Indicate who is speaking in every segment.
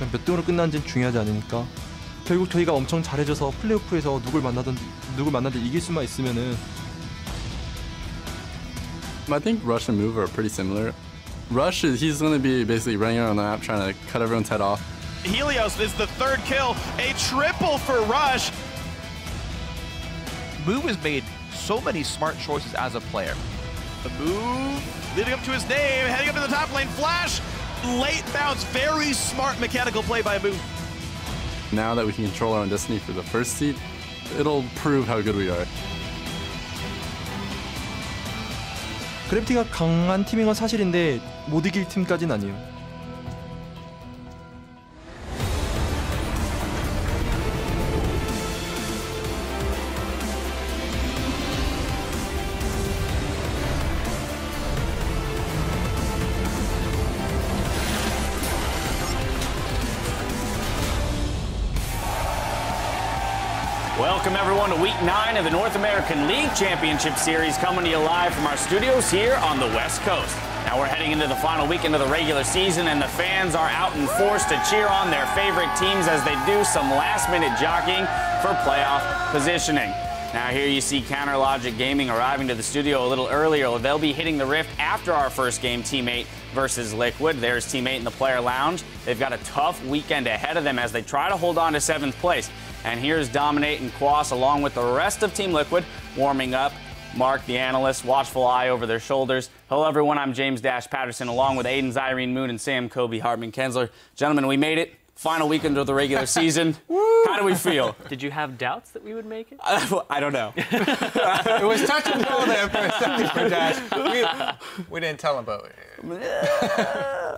Speaker 1: 몇 등으로 끝나는지는 중요하지 않으니까 결국 저희가 엄청 잘해줘서 플레이오프에서 누굴 만나든 이길 수만 있으면은.
Speaker 2: I think Rush and Move are pretty similar. Rush, he's going to be basically running around the map trying to cut everyone's head off.
Speaker 3: Helios is the third kill, a triple for Rush. Move has made so many smart choices as a player. The move, leading up to his name, heading up to the top lane, flash, late bounce, very smart mechanical play by Move.
Speaker 2: Now that we can control our own destiny for the first seed, it'll prove how good we are.
Speaker 1: 그래비티가 강한 팀인 건 사실인데 못 이길 팀까지는 아니에요.
Speaker 4: Welcome everyone to Week 9 of the North American League Championship Series, coming to you live from our studios here on the West Coast. Now we're heading into the final weekend of the regular season, and the fans are out in force to cheer on their favorite teams as they do some last-minute jockeying for playoff positioning. Now here you see Counter Logic Gaming arriving to the studio a little earlier. They'll be hitting the rift after our first game, Team 8 versus Liquid. There's Team 8 in the player lounge. They've got a tough weekend ahead of them as they try to hold on to 7th place. And here's Dominate and Quas along with the rest of Team Liquid warming up. Mark, the analyst, watchful eye over their shoulders. Hello, everyone. I'm James Dash Patterson, along with Aiden's Irene Moon and Sam Kobe Hartman Kensler. Gentlemen, we made it. Final weekend of the regular season. How do we feel?
Speaker 5: Did you have doubts that we would make it?
Speaker 4: I don't know.
Speaker 6: It was touch and go there for a second for Dash. We didn't tell him about it.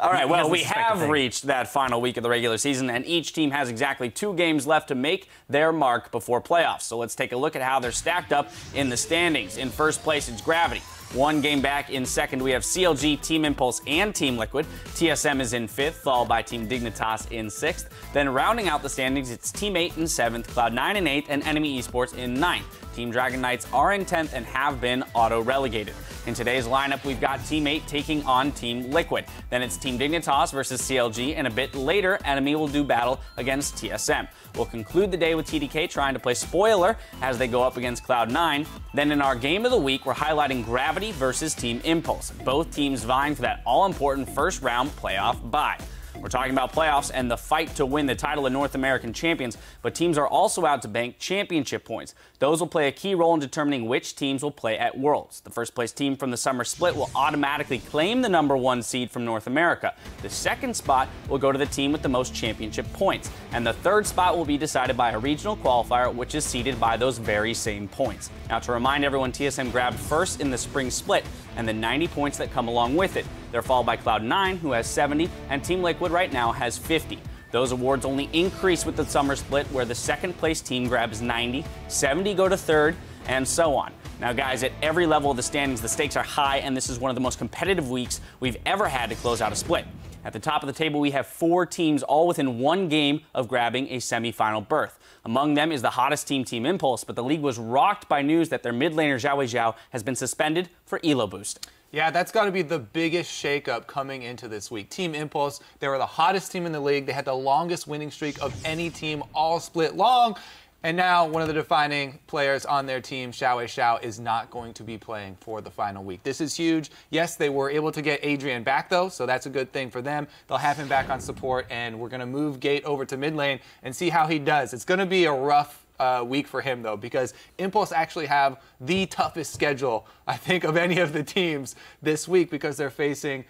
Speaker 4: All right, well, we have reached that final week of the regular season, and each team has exactly 2 games left to make their mark before playoffs. So let's take a look at how they're stacked up in the standings. In first place, it's Gravity. 1 game back. In second, we have CLG, Team Impulse, and Team Liquid. TSM is in 5th, followed by Team Dignitas in 6th. Then rounding out the standings, it's Team 8 in 7th, Cloud9 in 8th, and Enemy Esports in 9th. Team Dragon Knights are in 10th and have been auto-relegated. In today's lineup, we've got Team 8 taking on Team Liquid. Then it's Team Dignitas versus CLG, and a bit later, Enemy will do battle against TSM. We'll conclude the day with TDK trying to play spoiler as they go up against Cloud9. Then in our game of the week, we're highlighting Gravity versus Team Impulse. Both teams vying for that all-important first-round playoff bye. We're talking about playoffs and the fight to win the title of North American champions, but teams are also out to bank championship points. Those will play a key role in determining which teams will play at Worlds. The first place team from the summer split will automatically claim the #1 seed from North America. The second spot will go to the team with the most championship points. And the third spot will be decided by a regional qualifier, which is seeded by those very same points. Now, to remind everyone, TSM grabbed first in the spring split and the 90 points that come along with it. They're followed by Cloud9, who has 70, and Team Liquid right now has 50. Those awards only increase with the summer split, where the second place team grabs 90, 70 go to third, and so on. Now, guys, at every level of the standings, the stakes are high, and this is one of the most competitive weeks we've ever had to close out a split. At the top of the table, we have 4 teams all within 1 game of grabbing a semifinal berth. Among them is the hottest team, Team Impulse, but the league was rocked by news that their mid laner Xiao Zhao has been suspended for elo boosting.
Speaker 6: Yeah, that's got to be the biggest shakeup coming into this week. Team Impulse, they were the hottest team in the league. They had the longest winning streak of any team all split long. And now one of the defining players on their team, Xiao Zhao, is not going to be playing for the final week. This is huge. Yes, they were able to get Adrian back, though, so that's a good thing for them. They'll have him back on support, and we're going to move Gate over to mid lane and see how he does. It's going to be a rough week for him, though, because Impulse actually have the toughest schedule, I think, of any of the teams this week, because they're facing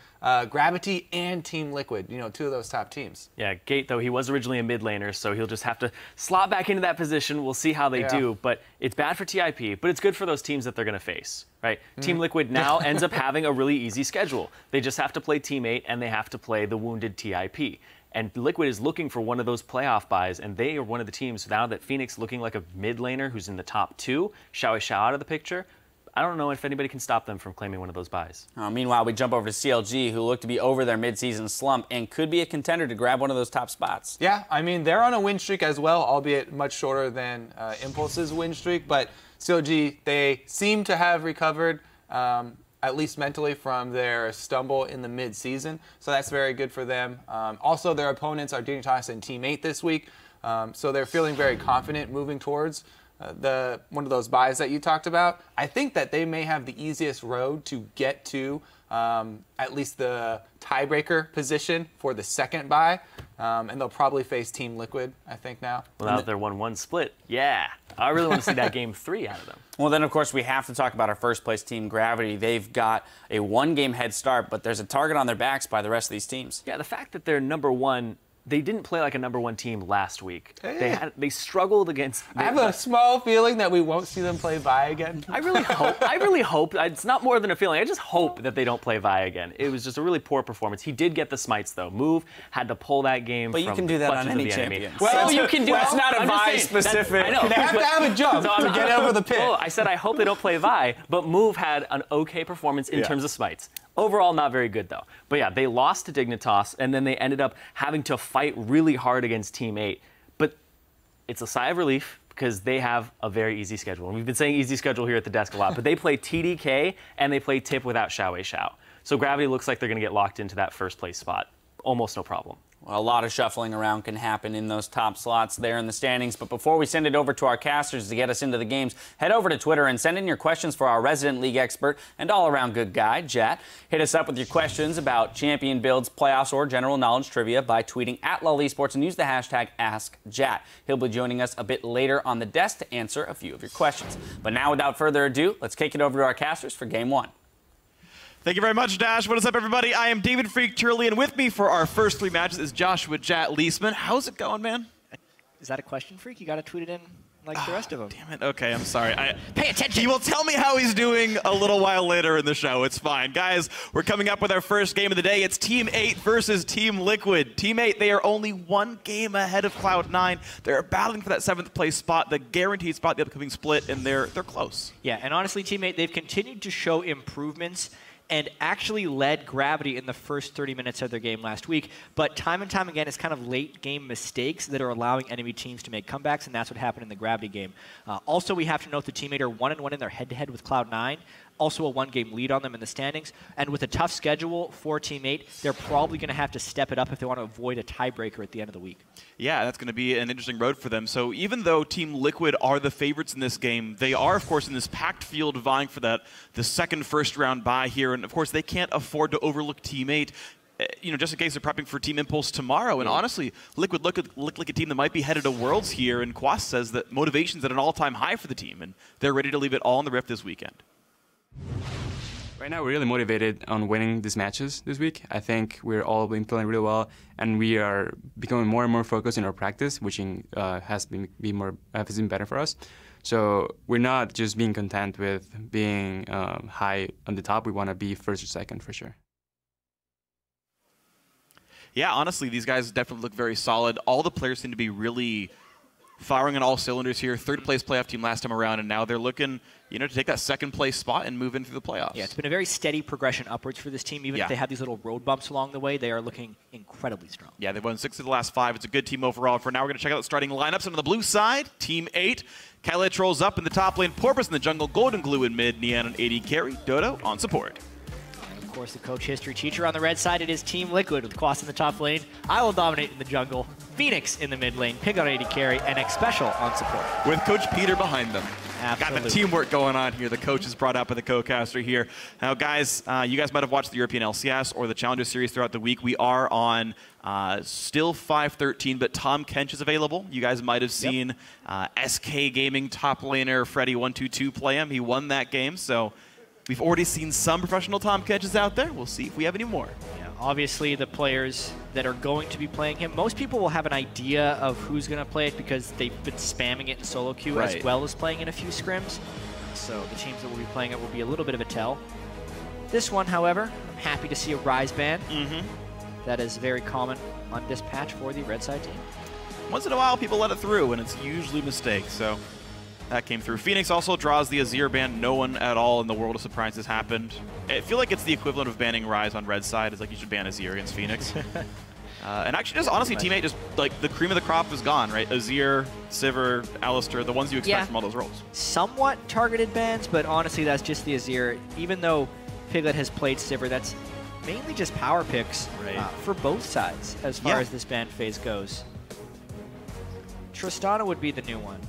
Speaker 6: Gravity and Team Liquid, you know, 2 of those top teams.
Speaker 5: Yeah, Gate, though, he was originally a mid laner, so he'll just have to slot back into that position. We'll see how they do, but it's bad for TIP, but it's good for those teams that they're going to face, right? Team Liquid now ends up having a really easy schedule. They just have to play Team 8, and they have to play the wounded TIP. And Liquid is looking for one of those playoff buys, and they are one of the teams now that Phoenix looking like a mid laner who's in the top 2, Xiao Zhao out of the picture. I don't know if anybody can stop them from claiming one of those buys.
Speaker 4: Meanwhile, we jump over to CLG, who look to be over their midseason slump and could be a contender to grab one of those top spots.
Speaker 6: Yeah, I mean, they're on a win streak as well, albeit much shorter than Impulse's win streak. But CLG, they seem to have recovered. at least mentally, from their stumble in the mid-season. So that's very good for them. Also, their opponents are Dignitas and Team 8 this week. So they're feeling very confident moving towards one of those buys that you talked about. I think that they may have the easiest road to get to at least the tiebreaker position for the second buy. And they'll probably face Team Liquid, I think, now.
Speaker 5: Without their 1-1 split. Yeah. I really want to see that game 3 out of them.
Speaker 4: Well, then, of course, we have to talk about our first-place team, Gravity. They've got a 1-game head start, but there's a target on their backs by the rest of these teams.
Speaker 5: Yeah, the fact that they're #1, they didn't play like a #1 team last week. They struggled against.
Speaker 6: I have a small feeling that we won't see them play Vi again.
Speaker 5: I really hope. It's not more than a feeling. I just hope that they don't play Vi again. It was just a really poor performance. He did get the smites though. Move had to pull that game.
Speaker 4: But you can do that on any champion.
Speaker 5: Well, you can do.
Speaker 4: That's
Speaker 5: not
Speaker 4: a Vi specific.
Speaker 5: I know.
Speaker 6: They have to have a jump to get over the pit.
Speaker 5: Oh, I said I hope they don't play Vi, but Move had an okay performance in terms of smites. Overall, not very good, though. But yeah, they lost to Dignitas, and then they ended up having to fight really hard against Team 8. But it's a sigh of relief because they have a very easy schedule. And we've been saying easy schedule here at the desk a lot, but they play TDK, and they play Tip without Xiao Wei Xiao. So Gravity looks like they're going to get locked into that first-place spot. Almost no problem.
Speaker 4: Well, a lot of shuffling around can happen in those top slots there in the standings. But before we send it over to our casters to get us into the games, head over to Twitter and send in your questions for our resident league expert and all-around good guy, Jat. Hit us up with your questions about champion builds, playoffs, or general knowledge trivia by tweeting at LOL Esports and use the hashtag AskJat. He'll be joining us a bit later on the desk to answer a few of your questions. But now, without further ado, let's kick it over to our casters for Game 1.
Speaker 3: Thank you very much, Dash. What is up, everybody? I am David Freak Turley, and with me for our first 3 matches is Joshua Jat Leisman. How's it going, man?
Speaker 7: Is that a question, Freak? You got to tweet it in like the rest of them.
Speaker 3: Damn it. Okay, I'm sorry.
Speaker 7: Pay attention.
Speaker 3: He will tell me how he's doing a little while later in the show. It's fine. Guys, we're coming up with our first game of the day. It's Team 8 versus Team Liquid. Team 8, they are only 1 game ahead of Cloud9. They're battling for that 7th place spot, the guaranteed spot, the upcoming split, and they're close.
Speaker 7: Yeah, and honestly, Team 8, they've continued to show improvements and actually led Gravity in the first 30 minutes of their game last week. But time and time again, it's kind of late-game mistakes that are allowing enemy teams to make comebacks, and that's what happened in the Gravity game. Also, we have to note the Team 8 are 1-1 in their head-to-head with Cloud9. Also a 1-game lead on them in the standings. And with a tough schedule for Team 8, they're probably going to have to step it up if they want to avoid a tiebreaker at the end of the week.
Speaker 3: Yeah, that's going to be an interesting road for them. So even though Team Liquid are the favorites in this game, they are, of course, in this packed field vying for the second first-round bye here. And, of course, they can't afford to overlook Team 8. Just in case they're prepping for Team Impulse tomorrow. And honestly, Liquid look like a team that might be headed to Worlds here. And Quas says that motivation's at an all-time high for the team. And they're ready to leave it all in the Rift this weekend.
Speaker 8: Right now, we're really motivated on winning these matches this week. I think we're all been playing really well, and we are becoming more and more focused in our practice, which has been better for us. So we're not just being content with being high on the top. We want to be first or second for sure.
Speaker 3: Yeah, honestly, these guys definitely look very solid. All the players seem to be really firing on all cylinders here. 3rd place playoff team last time around, and now they're looking, to take that 2nd place spot and move into the playoffs.
Speaker 7: Yeah, it's been a very steady progression upwards for this team. Even if they have these little road bumps along the way, they are looking incredibly strong.
Speaker 3: Yeah, they've won 6 of the last 5. It's a good team overall. For now, we're going to check out the starting lineups. And on the blue side, Team 8. Kylie trolls up in the top lane, Porpoise in the jungle, Golden Glue in mid, Nian on AD carry, Dodo on support.
Speaker 7: And of course, the coach history teacher on the red side, it is Team Liquid with Quas in the top lane. I will dominate in the jungle, Phoenix in the mid lane, Pig on AD carry, and X Special on support.
Speaker 3: With Coach Peter behind them.
Speaker 7: Absolutely.
Speaker 3: Got the teamwork going on here. The coach is brought up by the co-caster here. Now, guys, you guys might have watched the European LCS or the Challenger Series throughout the week. We are on still 5-13, but Tom Kench is available. You guys might have seen SK Gaming top laner Freddy122 play him. He won that game, so we've already seen some professional Tom Kenches out there. We'll see if we have any more.
Speaker 7: Yeah, obviously, the players that are going to be playing him, most people will have an idea of who's going to play it because they've been spamming it in solo queue as well as playing in a few scrims. So the teams that will be playing it will be a little bit of a tell. This one, however, I'm happy to see a Rise ban. That is very common on this patch for the red side team.
Speaker 3: Once in a while, people let it through, and it's usually a mistake. So that came through. Phoenix also draws the Azir ban. No one at all in the world of surprises happened. I feel like it's the equivalent of banning Rise on red side. It's like you should ban Azir against Phoenix. And actually, just honestly, Team 8, just like the cream of the crop is gone, right? Azir, Sivir, Alistar, the ones you expect from all those roles.
Speaker 7: Somewhat targeted bans, but honestly, that's just the Azir. Even though Piglet has played Sivir, that's mainly just power picks for both sides as far as this ban phase goes. Tristana would be the new one,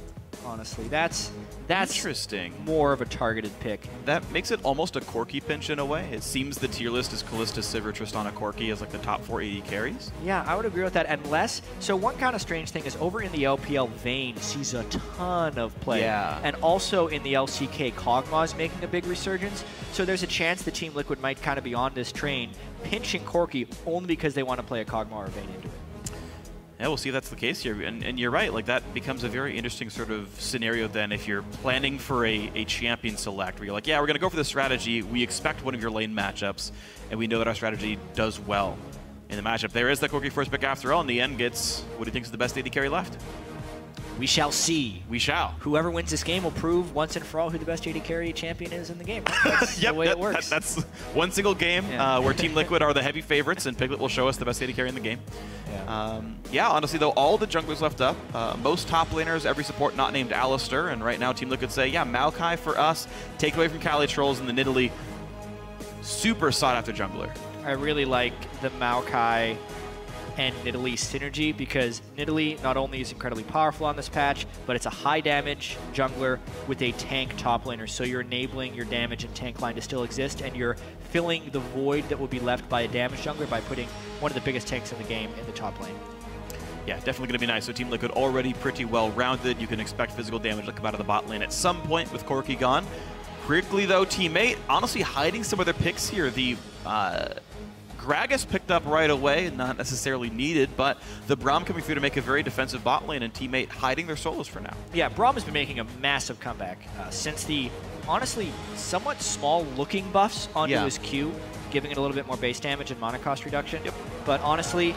Speaker 7: honestly. That's
Speaker 3: interesting.
Speaker 7: More of a targeted pick.
Speaker 3: That makes it almost a Corki pinch in a way. It seems the tier list is Kalista, Sivir, Tristana, Corki as like the top 4 AD carries.
Speaker 7: Yeah, I would agree with that. Unless, so one kind of strange thing is over in the LPL, Vayne sees a ton of play.
Speaker 3: Yeah.
Speaker 7: And also in the LCK, Kog'Maw is making a big resurgence. So there's a chance the Team Liquid might kind of be on this train, pinching Corki only because they want to play a Kog'Maw or Vayne into it.
Speaker 3: Yeah, we'll see if that's the case here. And you're right, like that becomes a very interesting sort of scenario then if you're planning for a champion select where you're like, yeah, we're going to go for this strategy. We expect one of your lane matchups, and we know that our strategy does well in the matchup. There is that Corki first pick after all, and the end gets what he thinks is the best AD carry left.
Speaker 7: We shall see.
Speaker 3: We shall.
Speaker 7: Whoever wins this game will prove once and for all who the best AD carry champion is in the game. Right? That's
Speaker 3: yep,
Speaker 7: the way it works.
Speaker 3: That's one single game where Team Liquid are the heavy favorites, and Piglet will show us the best AD carry in the game. Yeah, honestly, though, all the junglers left up. Most top laners, every support not named Alistar, and right now Team Liquid say, yeah, Maokai for us, take away from Cali Trolls and the Nidalee. Super sought-after jungler.
Speaker 7: I really like the Maokai and Nidalee synergy because Nidalee not only is incredibly powerful on this patch, but it's a high damage jungler with a tank top laner. So you're enabling your damage and tank line to still exist, and you're filling the void that would be left by a damage jungler by putting one of the biggest tanks in the game in the top lane.
Speaker 3: Yeah, definitely going to be nice. So Team Liquid already pretty well rounded. You can expect physical damage to come out of the bot lane at some point with Corki gone. Quickly though, Teammate honestly hiding some of their picks here. The Gragas picked up right away, not necessarily needed, but the Braum coming through to make a very defensive bot lane and Teammate hiding their solos for now.
Speaker 7: Yeah, Braum has been making a massive comeback since the, honestly, somewhat small-looking buffs onto his Q, giving it a little bit more base damage and mana cost reduction. Yep. But honestly,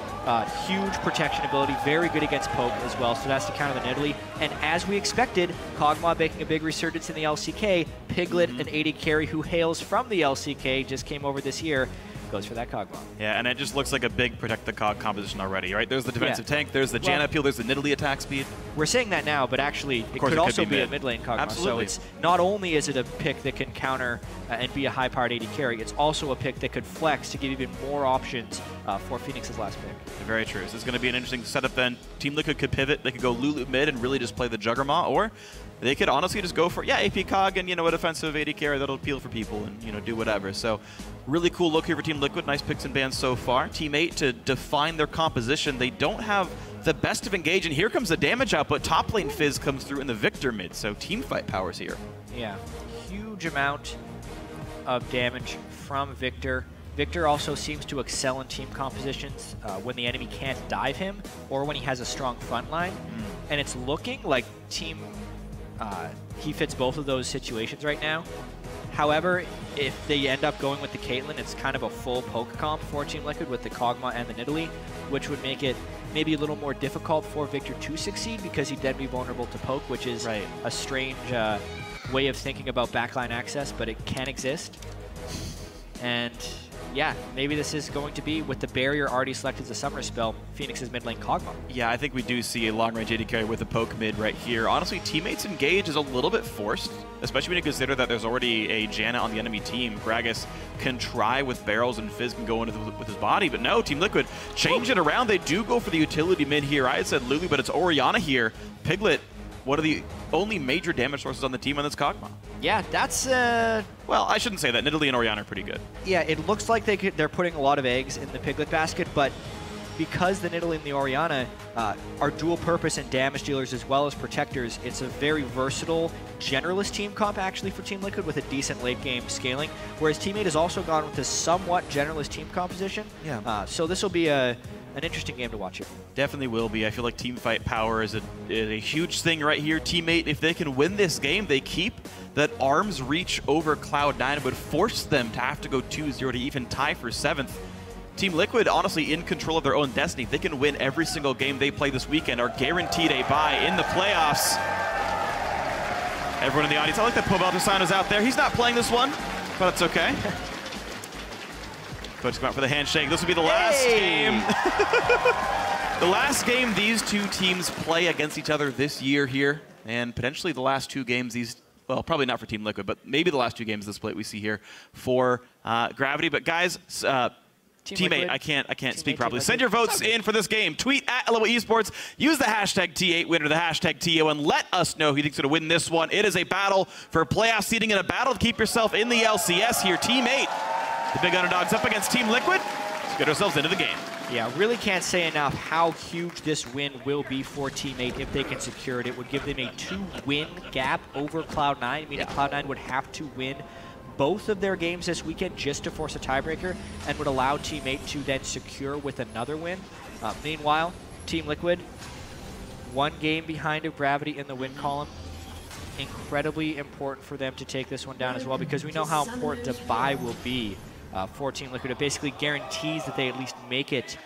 Speaker 7: huge protection ability, very good against poke as well, so that's to counter the Nidalee. And as we expected, Kog'Maw making a big resurgence in the LCK, Piglet, an AD carry who hails from the LCK, just came over this year, goes for that Kog'Maw. Yeah,
Speaker 3: and it just looks like a big protect the Cog composition already, right? There's the defensive tank, there's the Janna peel, there's the Nidalee attack speed.
Speaker 7: We're saying that now, but actually it could also be a mid lane Kog'Maw.
Speaker 3: Absolutely.
Speaker 7: So it's not only is it a pick that can counter and be a high-powered AD carry, it's also a pick that could flex to give even more options for Phoenix's last pick.
Speaker 3: Very true. So this is going to be an interesting setup then. Team Liquid could pivot. They could go Lulu mid and really just play the Juggernaut, or they could honestly just go for, AP Cog and, a defensive AD carry that'll appeal for people and, do whatever. So really cool look here for Team Liquid. Nice picks and bans so far. Team 8 to define their composition. They don't have the best of engage, and here comes the damage output. Top lane Fizz comes through in the Victor mid, so team fight powers here.
Speaker 7: Yeah, huge amount of damage from Victor. Victor also seems to excel in team compositions when the enemy can't dive him or when he has a strong front line. And it's looking like he fits both of those situations right now. However, if they end up going with the Caitlyn, it's kind of a full poke comp for Team Liquid with the Kog'Maw and the Nidalee, which would make it maybe a little more difficult for Victor to succeed because he'd then be vulnerable to poke, which is a strange way of thinking about backline access, but it can exist. And yeah, maybe this is going to be, with the barrier already selected as a summer spell, Phoenix's mid lane Kog'Maw. Yeah,
Speaker 3: I think we do see a long-range AD carry with a poke mid right here. Honestly, Teammates engage is a little bit forced, especially when you consider that there's already a Janna on the enemy team. Gragas can try with barrels and Fizz can go into with his body, but no, Team Liquid change it around. They do go for the utility mid here. I had said Lulu, but it's Orianna here. Piglet, one of the only major damage sources on the team on this Kog'Maw.
Speaker 7: Yeah, that's...
Speaker 3: Well, I shouldn't say that. Nidalee and Orianna are pretty good.
Speaker 7: Yeah, it looks like they're putting a lot of eggs in the Piglet basket, but because the Nidalee and the Orianna are dual purpose and damage dealers as well as protectors, it's a very versatile generalist team comp actually for Team Liquid with a decent late game scaling, whereas Teammate has also gone with a somewhat generalist team composition. Yeah. So this will be an interesting game to watch here.
Speaker 3: Definitely will be. I feel like team fight power is a huge thing right here. Teammate, if they can win this game, they keep that arm's reach over Cloud9 would force them to have to go 2-0 to even tie for 7th. Team Liquid, honestly, in control of their own destiny. They can win every single game they play this weekend, are guaranteed a bye in the playoffs. Everyone in the audience, I like that Pobeltersan is out there. He's not playing this one, but it's okay. Coach come out for the handshake. This will be the last game. The last game these two teams play against each other this year here, and potentially the last two games these well, probably not for Team Liquid, but maybe the last 2 games of the split we see here for Gravity. But guys, Teammate, I can't speak properly. Send your votes in for this game. Tweet at LOL Esports. Use the hashtag T8Winner, the hashtag TO, and let us know who you think's going to win this one. It is a battle for playoff seeding and a battle to keep yourself in the LCS here. Teammate, the big underdogs up against Team Liquid. Let's get ourselves into the game.
Speaker 7: Yeah, really can't say enough how huge this win will be for Teammate if they can secure it. It would give them a 2-win gap over Cloud9, meaning Cloud9 would have to win both of their games this weekend just to force a tiebreaker and would allow Teammate to then secure with another win. Meanwhile, Team Liquid, 1 game behind of Gravity in the win column. Incredibly important for them to take this one down as well, because we know how important a bye will be for Team Liquid. It basically guarantees that they at least make it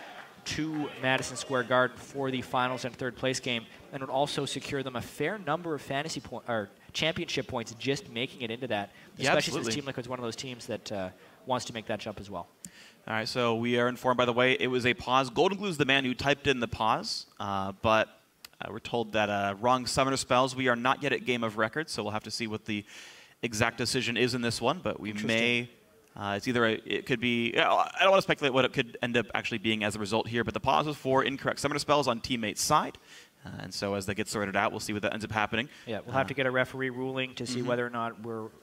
Speaker 7: to Madison Square Garden for the finals and 3rd place game, and would also secure them a fair number of fantasy or championship points just making it into that, especially since Team Liquid's one of those teams that wants to make that jump as well.
Speaker 3: All right, so we are informed, by the way, it was a pause. Golden Glue is the man who typed in the pause, but we're told that wrong summoner spells. We are not yet at game of record, so we'll have to see what the exact decision is in this one, but we may... it's either it could be, I don't want to speculate what it could end up actually being as a result here, but the pause was for incorrect summoner spells on Teammate's side. And so as they get sorted out, we'll see what that ends up happening.
Speaker 7: Yeah, we'll have to get a referee ruling to see whether or not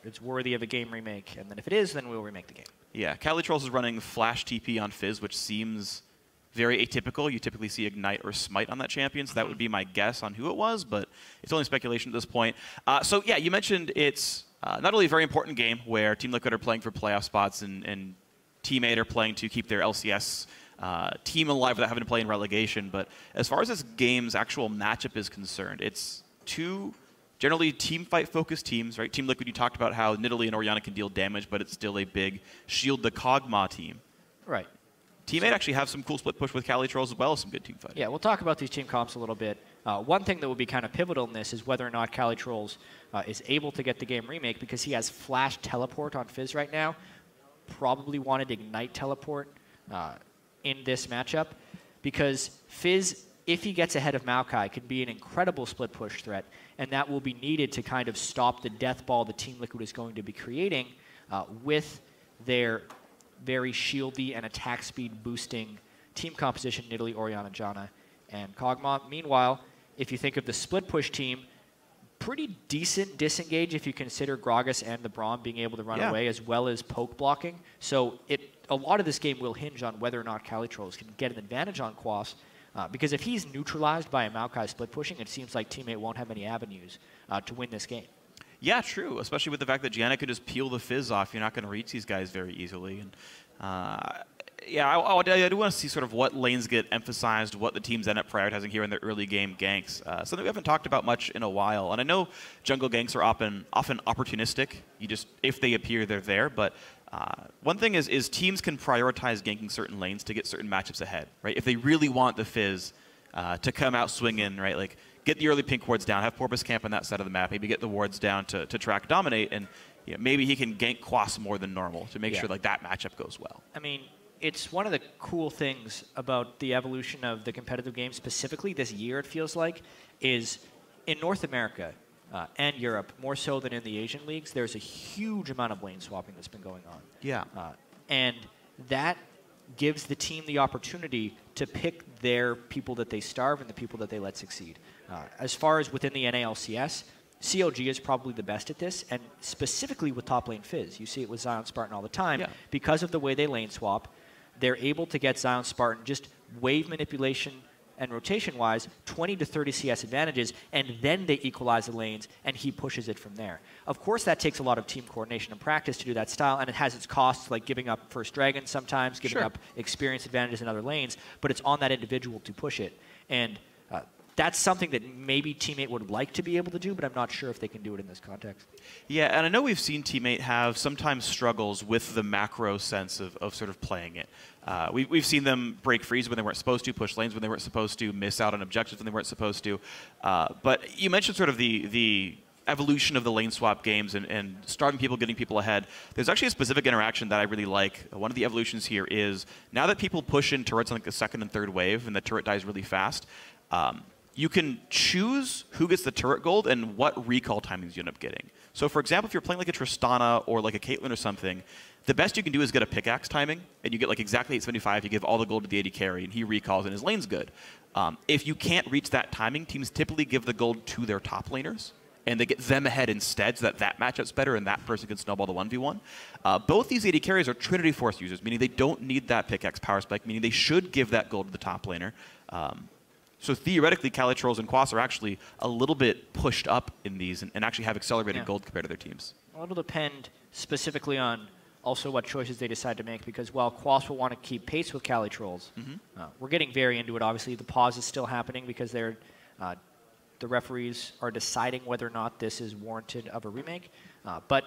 Speaker 7: it's worthy of a game remake. And then if it is, then we'll remake the game.
Speaker 3: Yeah, Cali Trolls is running Flash TP on Fizz, which seems very atypical. You typically see Ignite or Smite on that champion, so that would be my guess on who it was, but it's only speculation at this point. So yeah, you mentioned it's not only a very important game where Team Liquid are playing for playoff spots and Teammate are playing to keep their LCS team alive without having to play in relegation, but as far as this game's actual matchup is concerned, it's 2 generally team fight focused teams, right? Team Liquid, you talked about how Nidalee and Orianna can deal damage, but it's still a big shield the Kog'Maw team.
Speaker 7: Right.
Speaker 3: Teammate actually have some cool split push with Cali Trolls as well as some good team fighting.
Speaker 7: Yeah, we'll talk about these team comps a little bit. One thing that will be kind of pivotal in this is whether or not Cali Trolls is able to get the game remake, because he has Flash Teleport on Fizz right now. Probably wanted Ignite Teleport in this matchup, because Fizz, if he gets ahead of Maokai, can be an incredible split push threat, and that will be needed to kind of stop the death ball the Team Liquid is going to be creating with their very shieldy and attack speed boosting team composition, Nidalee, Orianna, Janna, and Kog'Maw. Meanwhile, if you think of the split push team, pretty decent disengage if you consider Gragas and the Braum being able to run away, as well as poke blocking. So a lot of this game will hinge on whether or not Cali Trolls can get an advantage on Quas, because if he's neutralized by a Maokai split pushing, it seems like Teammate won't have any avenues to win this game.
Speaker 3: Yeah, true, especially with the fact that Gianna could just peel the Fizz off. You're not going to reach these guys very easily. And yeah, I do want to see sort of what lanes get emphasized, what the teams end up prioritizing here in their early game ganks. Something we haven't talked about much in a while. And I know jungle ganks are often opportunistic. If they appear, they're there. But one thing is teams can prioritize ganking certain lanes to get certain matchups ahead, right? If they really want the Fizz to come out swinging, right? Like, get the early pink wards down, have Porpoise camp on that side of the map, maybe get the wards down to track dominate, and maybe he can gank Quas more than normal to make sure like that matchup goes well.
Speaker 7: I mean, it's one of the cool things about the evolution of the competitive game, specifically this year, it feels like, is in North America and Europe, more so than in the Asian leagues, there's a huge amount of lane swapping that's been going on. Yeah. And that gives the team the opportunity to pick their people that they starve and the people that they let succeed. As far as within the NALCS, CLG is probably the best at this, and specifically with top lane Fizz. You see it with Zion Spartan all the time. Because of the way they lane swap, they're able to get Zion Spartan just wave manipulation and rotation-wise, 20 to 30 CS advantages, and then they equalize the lanes, and he pushes it from there. Of course, that takes a lot of team coordination and practice to do that style, and it has its costs, like giving up first dragon sometimes, giving up experience advantages in other lanes, but it's on that individual to push it. And that's something that maybe Teammate would like to be able to do, but I'm not sure if they can do it in this context.
Speaker 3: Yeah, and I know we've seen Teammate have sometimes struggles with the macro sense of sort of playing it. We've seen them break freeze when they weren't supposed to, push lanes when they weren't supposed to, miss out on objectives when they weren't supposed to. But you mentioned sort of the evolution of the lane swap games and starting people, getting people ahead. There's actually a specific interaction that I really like. One of the evolutions here is now that people push in turrets on like the second and third wave and the turret dies really fast, you can choose who gets the turret gold and what recall timings you end up getting. So for example, if you're playing like a Tristana or like a Caitlyn or something, the best you can do is get a pickaxe timing, and you get like exactly 875. You give all the gold to the AD carry, and he recalls, and his lane's good. If you can't reach that timing, teams typically give the gold to their top laners, and they get them ahead instead so that matchup's better and that person can snowball the 1v1. Both these AD carries are Trinity Force users, meaning they don't need that pickaxe power spike, meaning they should give that gold to the top laner. So theoretically, Calitrolls and Quas are actually a little bit pushed up in these and actually have accelerated gold compared to their teams.
Speaker 7: Well, it'll depend specifically on also what choices they decide to make, because while Quas will want to keep pace with Calitrolls, we're getting very into it. Obviously, the pause is still happening because the referees are deciding whether or not this is warranted of a remake. But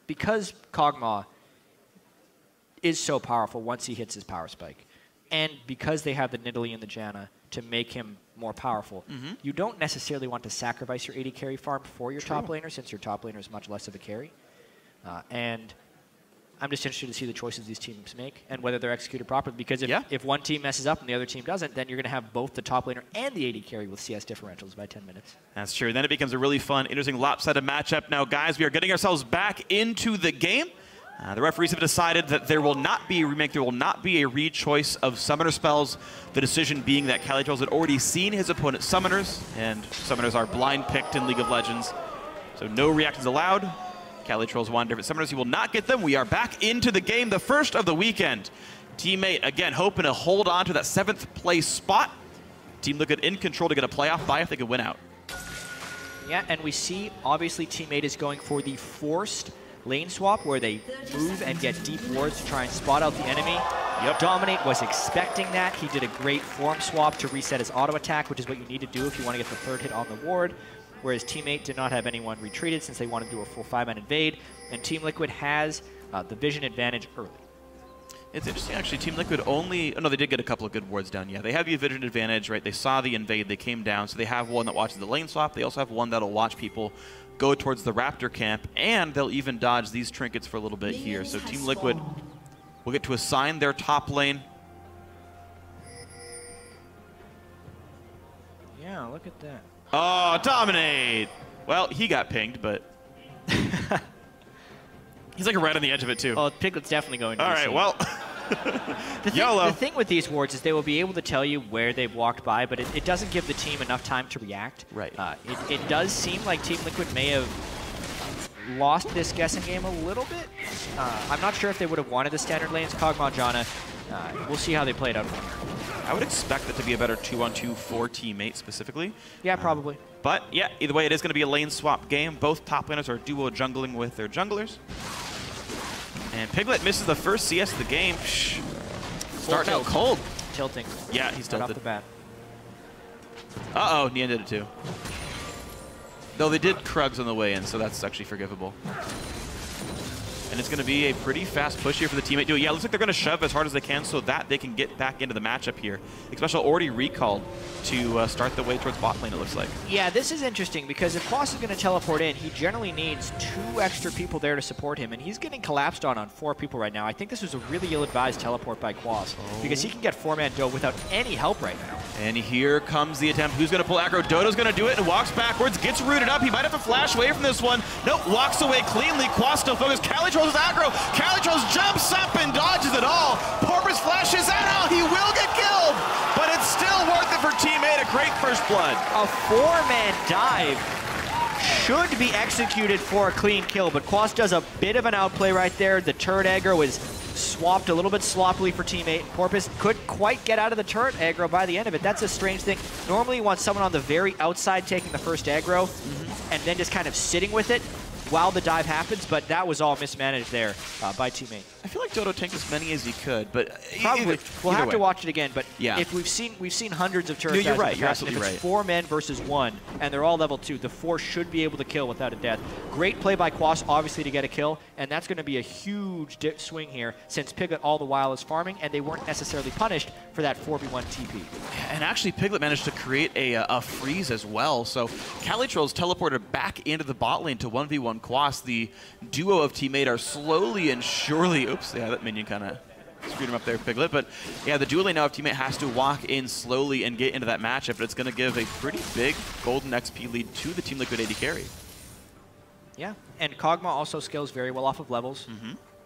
Speaker 7: because Kog'Maw is so powerful once he hits his power spike, and because they have the Nidalee and the Janna to make him more powerful, you don't necessarily want to sacrifice your AD carry farm for your top laner, since your top laner is much less of a carry. And I'm just interested to see the choices these teams make and whether they're executed properly. Because if one team messes up and the other team doesn't, then you're going to have both the top laner and the AD carry with CS differentials by 10 minutes.
Speaker 3: That's true. Then it becomes a really fun, interesting, lopsided matchup. Now, guys, we are getting ourselves back into the game. The referees have decided that there will not be a remake. There will not be a re-choice of summoner spells. The decision being that Calitrolls had already seen his opponent's summoners, and summoners are blind picked in League of Legends. So no reactions allowed. Calitrolls want different summoners. He will not get them. We are back into the game, the first of the weekend. Teammate, again, hoping to hold on to that 7th place spot. Team Liquid in control to get a playoff bye if they can win out.
Speaker 7: Yeah, and we see, obviously, Teammate is going for the forced lane swap where they move and get deep wards to try and spot out the enemy. Dominate was expecting that. He did a great form swap to reset his auto attack, which is what you need to do if you want to get the 3rd hit on the ward. Whereas Teammate did not have anyone retreated since they wanted to do a full 5-man invade. And Team Liquid has the vision advantage early.
Speaker 3: It's interesting, actually. Team Liquid only... Oh, no, they did get a couple of good wards down. Yeah, they have the vision advantage, right? They saw the invade. They came down. So they have one that watches the lane swap. They also have one that'll watch people go towards the Raptor camp. And they'll even dodge these trinkets for a little bit here. So Team Liquid will get to assign their top lane.
Speaker 7: Yeah, look at that.
Speaker 3: Oh, Dominate! Well, he got pinged, but... He's like right on the edge of it, too.
Speaker 7: Oh, Piglet's definitely going to
Speaker 3: All right, well...
Speaker 7: The thing with these wards is they will be able to tell you where they've walked by, but it doesn't give the team enough time to react.
Speaker 3: Right.
Speaker 7: It does seem like Team Liquid may have lost this guessing game a little bit. I'm not sure if they would have wanted the standard lanes. Kog'Maw, Janna, we'll see how they play it out.
Speaker 3: I would expect it to be a better 2-on-2 for Teammate specifically.
Speaker 7: Yeah, probably.
Speaker 3: But yeah, either way, it is going to be a lane swap game. Both top laners are duo jungling with their junglers. And Piglet misses the first CS of the game. Starting out cold.
Speaker 7: Tilting.
Speaker 3: Yeah, he's tilted.
Speaker 7: Right off the bat.
Speaker 3: Uh-oh, Nian did it too. Though they did Krugs on the way in, so that's actually forgivable. And it's going to be a pretty fast push here for the Teammate duo. Yeah, it looks like they're going to shove as hard as they can so that they can get back into the matchup here. Especially already recalled to start the way towards bot lane, it looks like.
Speaker 7: Yeah, this is interesting because if Quas is going to teleport in, he generally needs 2 extra people there to support him, and he's getting collapsed on 4 people right now. I think this was a really ill-advised teleport by Quas because he can get 4-man Doe without any help right now.
Speaker 3: And here comes the attempt. Who's going to pull aggro? Dodo's going to do it and walks backwards, gets rooted up. He might have to flash away from this one. Nope, walks away cleanly. Quas still focused. Calitrolls is aggro. Calitrolls jumps up and dodges it all. Porpoise flashes out. He will get killed, but it's still worth it for Teammate. A great first blood.
Speaker 7: A 4-man dive should be executed for a clean kill, but Quas does a bit of an outplay right there. The turret aggro is swapped a little bit sloppily for Teammate. Porpoise couldn't quite get out of the turret aggro by the end of it. That's a strange thing. Normally you want someone on the very outside taking the first aggro and then just kind of sitting with it while the dive happens, but that was all mismanaged there by Teammate.
Speaker 3: I feel like Dodo tanked as many as he could, but
Speaker 7: probably we'll have
Speaker 3: way.
Speaker 7: to watch it again. But
Speaker 3: yeah,
Speaker 7: if we've seen hundreds of turrets.
Speaker 3: No, you're right.
Speaker 7: You're
Speaker 3: absolutely
Speaker 7: if
Speaker 3: right.
Speaker 7: It's 4 men versus 1, and they're all level 2. The 4 should be able to kill without a death. Great play by Quas, obviously, to get a kill, and that's going to be a huge swing here since Piglet all the while is farming, and they weren't necessarily punished for that 4v1 TP.
Speaker 3: And actually, Piglet managed to create a freeze as well. So Calitrolls teleported back into the bot lane to 1v1 Quas. The duo of Teammate are slowly and surely. Oops, yeah, that minion kind of screwed him up there, Piglet. But yeah, the dual lane now, if teammate has to walk in slowly and get into that matchup, but it's going to give a pretty big golden XP lead to the Team Liquid AD carry.
Speaker 7: Yeah, and Kog'Maw also scales very well off of levels.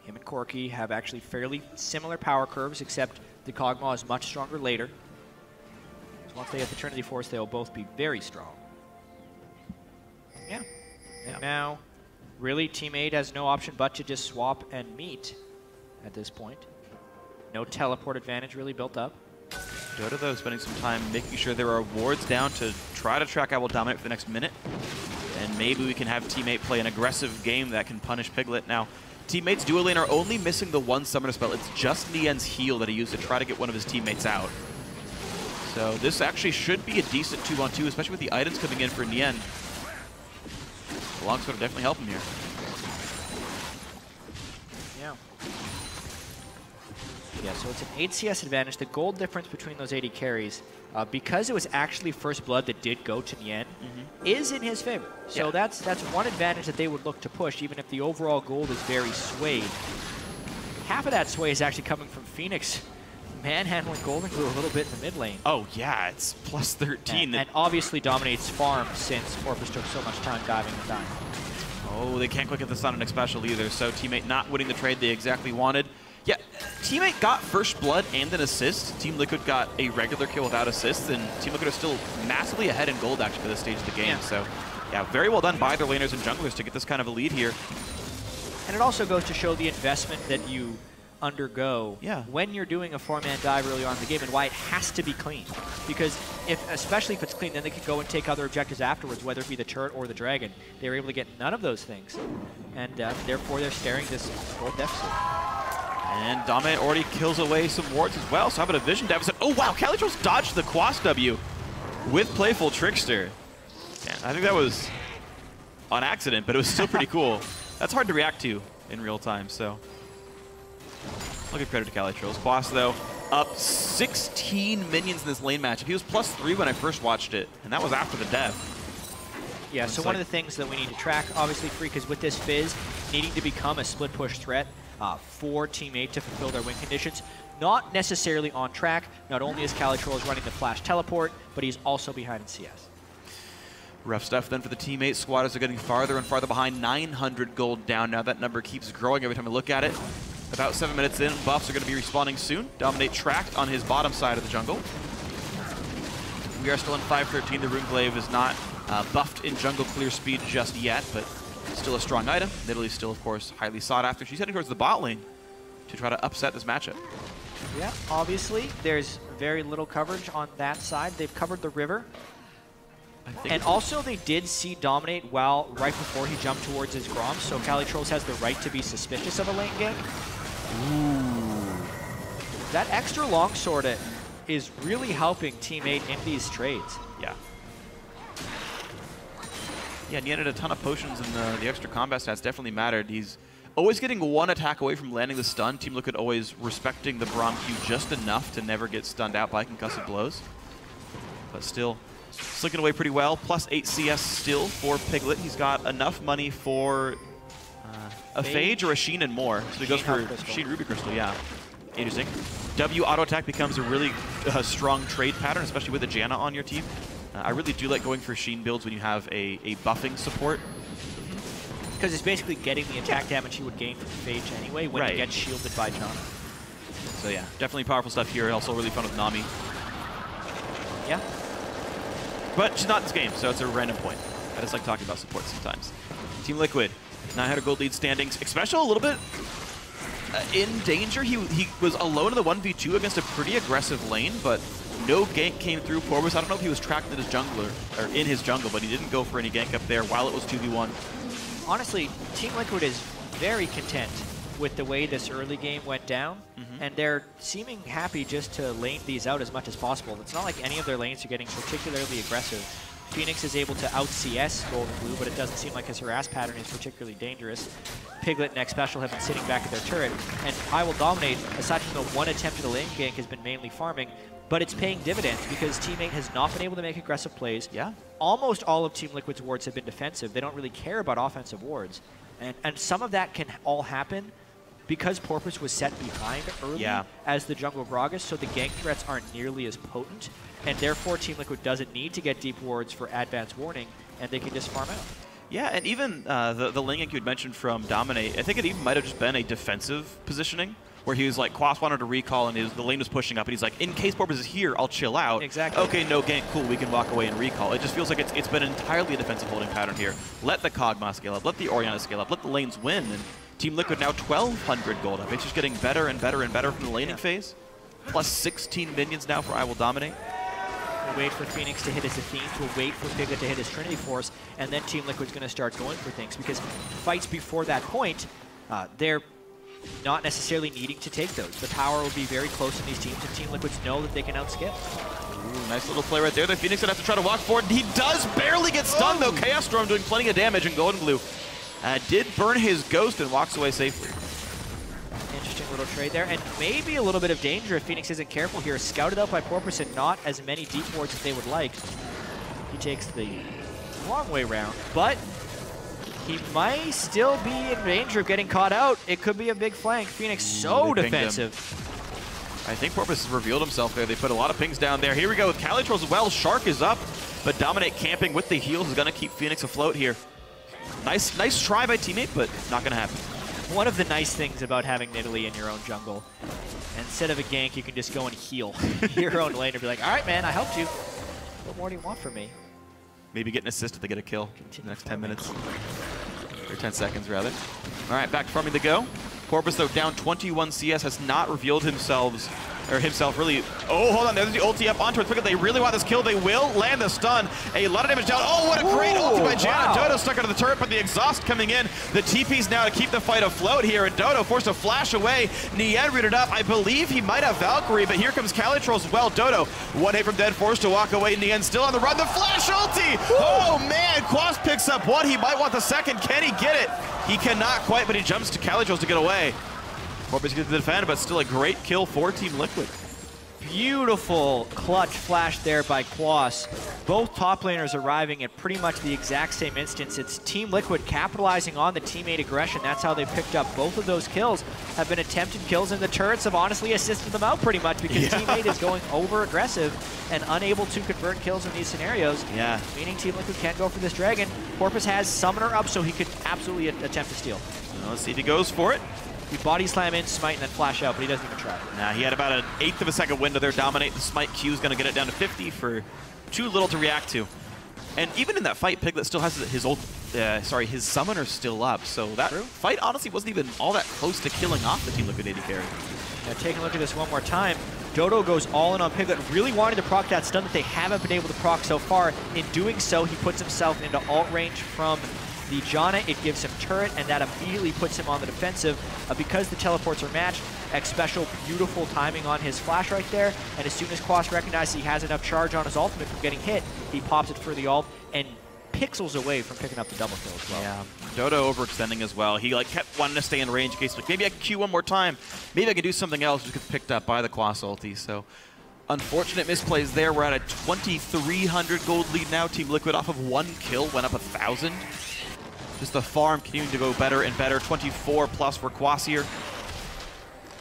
Speaker 7: Him and Corki have actually fairly similar power curves, except the Kog'Maw is much stronger later. So once they hit the Trinity Force, they'll both be very strong. Yeah. And now, really, Team 8 has no option but to just swap and meet at this point. No teleport advantage really built up.
Speaker 3: Dota, though, spending some time making sure there are wards down to try to track I Will Dominate for the next minute. And maybe we can have Teammate play an aggressive game that can punish Piglet. Now, Teammate's dual lane are only missing the one summoner spell. It's just Nien's heal that he used to try to get one of his teammates out. So this actually should be a decent 2-on-2, especially with the items coming in for Nien. The longsword will definitely help him here.
Speaker 7: Yeah, so it's an 8 CS advantage. The gold difference between those 80 carries, because it was actually First Blood that did go to Nien, is in his favor. So that's one advantage that they would look to push, even if the overall gold is very swayed. Half of that sway is actually coming from Phoenix manhandling Golden Glue a little bit in the mid lane.
Speaker 3: Oh yeah, it's plus 13.
Speaker 7: And obviously dominates farm since Corpus took so much time diving and dying.
Speaker 3: Oh, they can't quite get this on an special either, so Teammate not winning the trade they exactly wanted. Yeah, Teammate got First Blood and an assist. Team Liquid got a regular kill without assists, and Team Liquid are still massively ahead in gold actually for this stage of the game. So, yeah, very well done by their laners and junglers to get this kind of a lead here.
Speaker 7: And it also goes to show the investment that you undergo when you're doing a 4-man dive early on in the game and why it has to be clean. Because especially if it's clean, then they can go and take other objectives afterwards, whether it be the turret or the dragon. They were able to get none of those things. And therefore they're staring this gold deficit.
Speaker 3: And Dominate already kills away some wards as well, so how about a vision deficit? Oh wow, Calitro's dodged the Quas W with Playful Trickster. Yeah, I think that was on accident, but it was still pretty cool. That's hard to react to in real time, so. I'll give credit to Calitro's. Quas, though, up 16 minions in this lane matchup. He was +3 when I first watched it, and that was after the death.
Speaker 7: Yeah, so one of the things that we need to track, obviously, Freak, is with this Fizz needing to become a split push threat for Team 8 to fulfill their win conditions. Not necessarily on track. Not only is Calitro running the flash teleport, but he's also behind in CS.
Speaker 3: Rough stuff then for the Team 8. Squatters are getting farther and farther behind. 900 gold down now. That number keeps growing every time I look at it. About 7 minutes in, buffs are going to be respawning soon. Dominate tracked on his bottom side of the jungle. We are still in 513. The Runeglaive is not buffed in jungle clear speed just yet, but still a strong item. Nidalee's still, of course, highly sought after. She's heading towards the bot lane to try to upset this matchup.
Speaker 7: Yeah, obviously, there's very little coverage on that side. They've covered the river. And also, they did see Dominate right before he jumped towards his Grom, so Calitrolls has the right to be suspicious of a lane gank. Ooh. That extra longsword is really helping Team 8 in these trades.
Speaker 3: Yeah. Yeah, and he had a ton of potions, and the extra combat stats definitely mattered. He's always getting one attack away from landing the stun. Team Liquid always respecting the Braum Q just enough to never get stunned out by concussive blows. But still, slinking away pretty well. +8 CS still for Piglet. He's got enough money for a Phage or a Sheen and more. So he goes for Sheen Ruby Crystal, yeah. Interesting. W auto attack becomes a really strong trade pattern, especially with a Janna on your team. I really do like going for Sheen builds when you have a buffing support.
Speaker 7: Because it's basically getting the attack damage you would gain from Phage anyway when you get shielded by John.
Speaker 3: So yeah, definitely powerful stuff here. Also really fun with Nami.
Speaker 7: Yeah.
Speaker 3: But she's not in this game, so it's a random point. I just like talking about support sometimes. Team Liquid, 900 gold lead standings. Xpecial a little bit in danger. He was alone in the 1v2 against a pretty aggressive lane, but no gank came through. Corvus, I don't know if he was tracked in his jungler, or in his jungle, but he didn't go for any gank up there while it was 2v1.
Speaker 7: Honestly, Team Liquid is very content with the way this early game went down, and they're seeming happy just to lane these out as much as possible. It's not like any of their lanes are getting particularly aggressive. Phoenix is able to out-CS Golden Blue, but it doesn't seem like his harass pattern is particularly dangerous. Piglet and Xpecial have been sitting back at their turret, and I Will Dominate, aside from the one attempt at a lane gank, has been mainly farming, but it's paying dividends because Team 8 has not been able to make aggressive plays.
Speaker 3: Yeah.
Speaker 7: Almost all of Team Liquid's wards have been defensive. They don't really care about offensive wards. And some of that can all happen because Porpoise was set behind early as the jungle Gragas, so the gank threats aren't nearly as potent, and therefore Team Liquid doesn't need to get deep wards for advanced warning, and they can just farm out.
Speaker 3: Yeah, and even the lane gank you had mentioned from Dominate, I think it even might have just been a defensive positioning, where he was like, Quas wanted to recall, and the lane was pushing up, and he's like, in case Porpoise is here, I'll chill out.
Speaker 7: Exactly.
Speaker 3: Okay, no gank, cool, we can walk away and recall. It just feels like it's been entirely a defensive holding pattern here. Let the Kog'Maw scale up, let the Orianna scale up, let the lanes win, and Team Liquid now 1,200 gold up. It's just getting better and better and better from the laning phase. Plus 16 minions now for I Will Dominate.
Speaker 7: We'll wait for Phoenix to hit his Athenes, we'll wait for Piglet to hit his Trinity Force, and then Team Liquid's going to start going for things, because fights before that point, they're not necessarily needing to take those. The power will be very close in these teams, and Team Liquids know that they can outscale.
Speaker 3: Ooh, nice little play right there. The Phoenix gonna have to try to walk forward. He does barely get stunned though. Chaos Storm doing plenty of damage, and Golden Glue did burn his ghost and walks away safely.
Speaker 7: Interesting little trade there, and maybe a little bit of danger if Phoenix isn't careful here. Scouted out by Porpoise and not as many deep wards as they would like. He takes the long way round, but he might still be in danger of getting caught out. It could be a big flank. Phoenix so defensive.
Speaker 3: I think Porpoise has revealed himself there. They put a lot of pings down there. Here we go with Calitrol as well. Shark is up, but Dominate camping with the heals is going to keep Phoenix afloat here. Nice try by teammate, but not going to happen.
Speaker 7: One of the nice things about having Nidalee in your own jungle, instead of a gank, you can just go and heal your own lane and be like, all right, man, I helped you. What more do you want from me?
Speaker 3: Maybe get an assist if they get a kill in the next 10 minutes. Or 10 seconds, rather. All right, back to farming the go. Porpoise, though, down 21 CS, has not revealed himself really. Oh, hold on, there's the ulti up onto it. They really want this kill. They will land the stun. A lot of damage down. Oh, what a great ulti by Janna. Dodo stuck under the turret, but the exhaust coming in. The TP's now to keep the fight afloat here, and Dodo forced to flash away. Nien rooted up. I believe he might have Valkyrie, but here comes Calitrol as well. Dodo, one hit from dead, forced to walk away. Nien still on the run. The flash ulti! Oh, man, Quas picks up one. He might want the second. Can he get it? He cannot quite, but he jumps to Calitrol to get away. Porpoise gets the defend, but still a great kill for Team Liquid.
Speaker 7: Beautiful clutch flash there by Quas. Both top laners arriving at pretty much the exact same instance. It's Team Liquid capitalizing on the teammate aggression. That's how they picked up both of those kills. Have been attempted kills, and the turrets have honestly assisted them out pretty much because teammate is going over aggressive and unable to convert kills in these scenarios.
Speaker 3: Yeah.
Speaker 7: Meaning Team Liquid can't go for this dragon. Porpoise has Summoner up, so he could absolutely attempt to steal.
Speaker 3: Well, let's see if he goes for it.
Speaker 7: He body slam in, smite, and then flash out, but he doesn't even try.
Speaker 3: Nah, he had about an 1/8 of a second window there. Dominate. The smite Q is going to get it down to 50 for too little to react to. And even in that fight, Piglet still has his summoner still up. So that fight honestly wasn't even all that close to killing off the Team Liquid AD carry.
Speaker 7: Now taking a look at this one more time. Dodo goes all in on Piglet, really wanting to proc that stun that they haven't been able to proc so far. In doing so, he puts himself into ult range from the Janna. It gives him turret, and that immediately puts him on the defensive. Because the teleports are matched, X Special, beautiful timing on his flash right there, and as soon as Quas recognizes he has enough charge on his ultimate from getting hit, he pops it for the ult, and pixels away from picking up the double kill as well.
Speaker 3: Yeah, Dodo overextending as well. He kept wanting to stay in range in case, like, maybe I can Q one more time, maybe I can do something else, just gets picked up by the Quas ulti. So unfortunate misplays there. We're at a 2,300 gold lead now. Team Liquid off of 1 kill, went up 1,000. Just the farm continuing to go better and better. 24 plus for Quas here.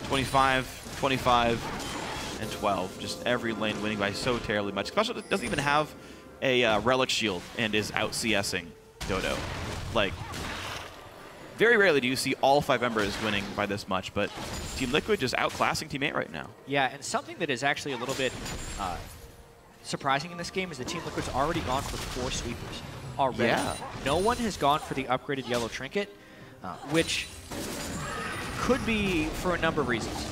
Speaker 3: 25, 25, and 12. Just every lane winning by so terribly much. Special doesn't even have a relic shield and is out CSing Dodo. Like, very rarely do you see all 5 members winning by this much, but Team Liquid just outclassing Team 8 right now.
Speaker 7: Yeah, and something that is actually a little bit surprising in this game is that Team Liquid's already gone for 4 sweepers already.
Speaker 3: Yeah.
Speaker 7: No one has gone for the upgraded yellow trinket, which could be for a number of reasons.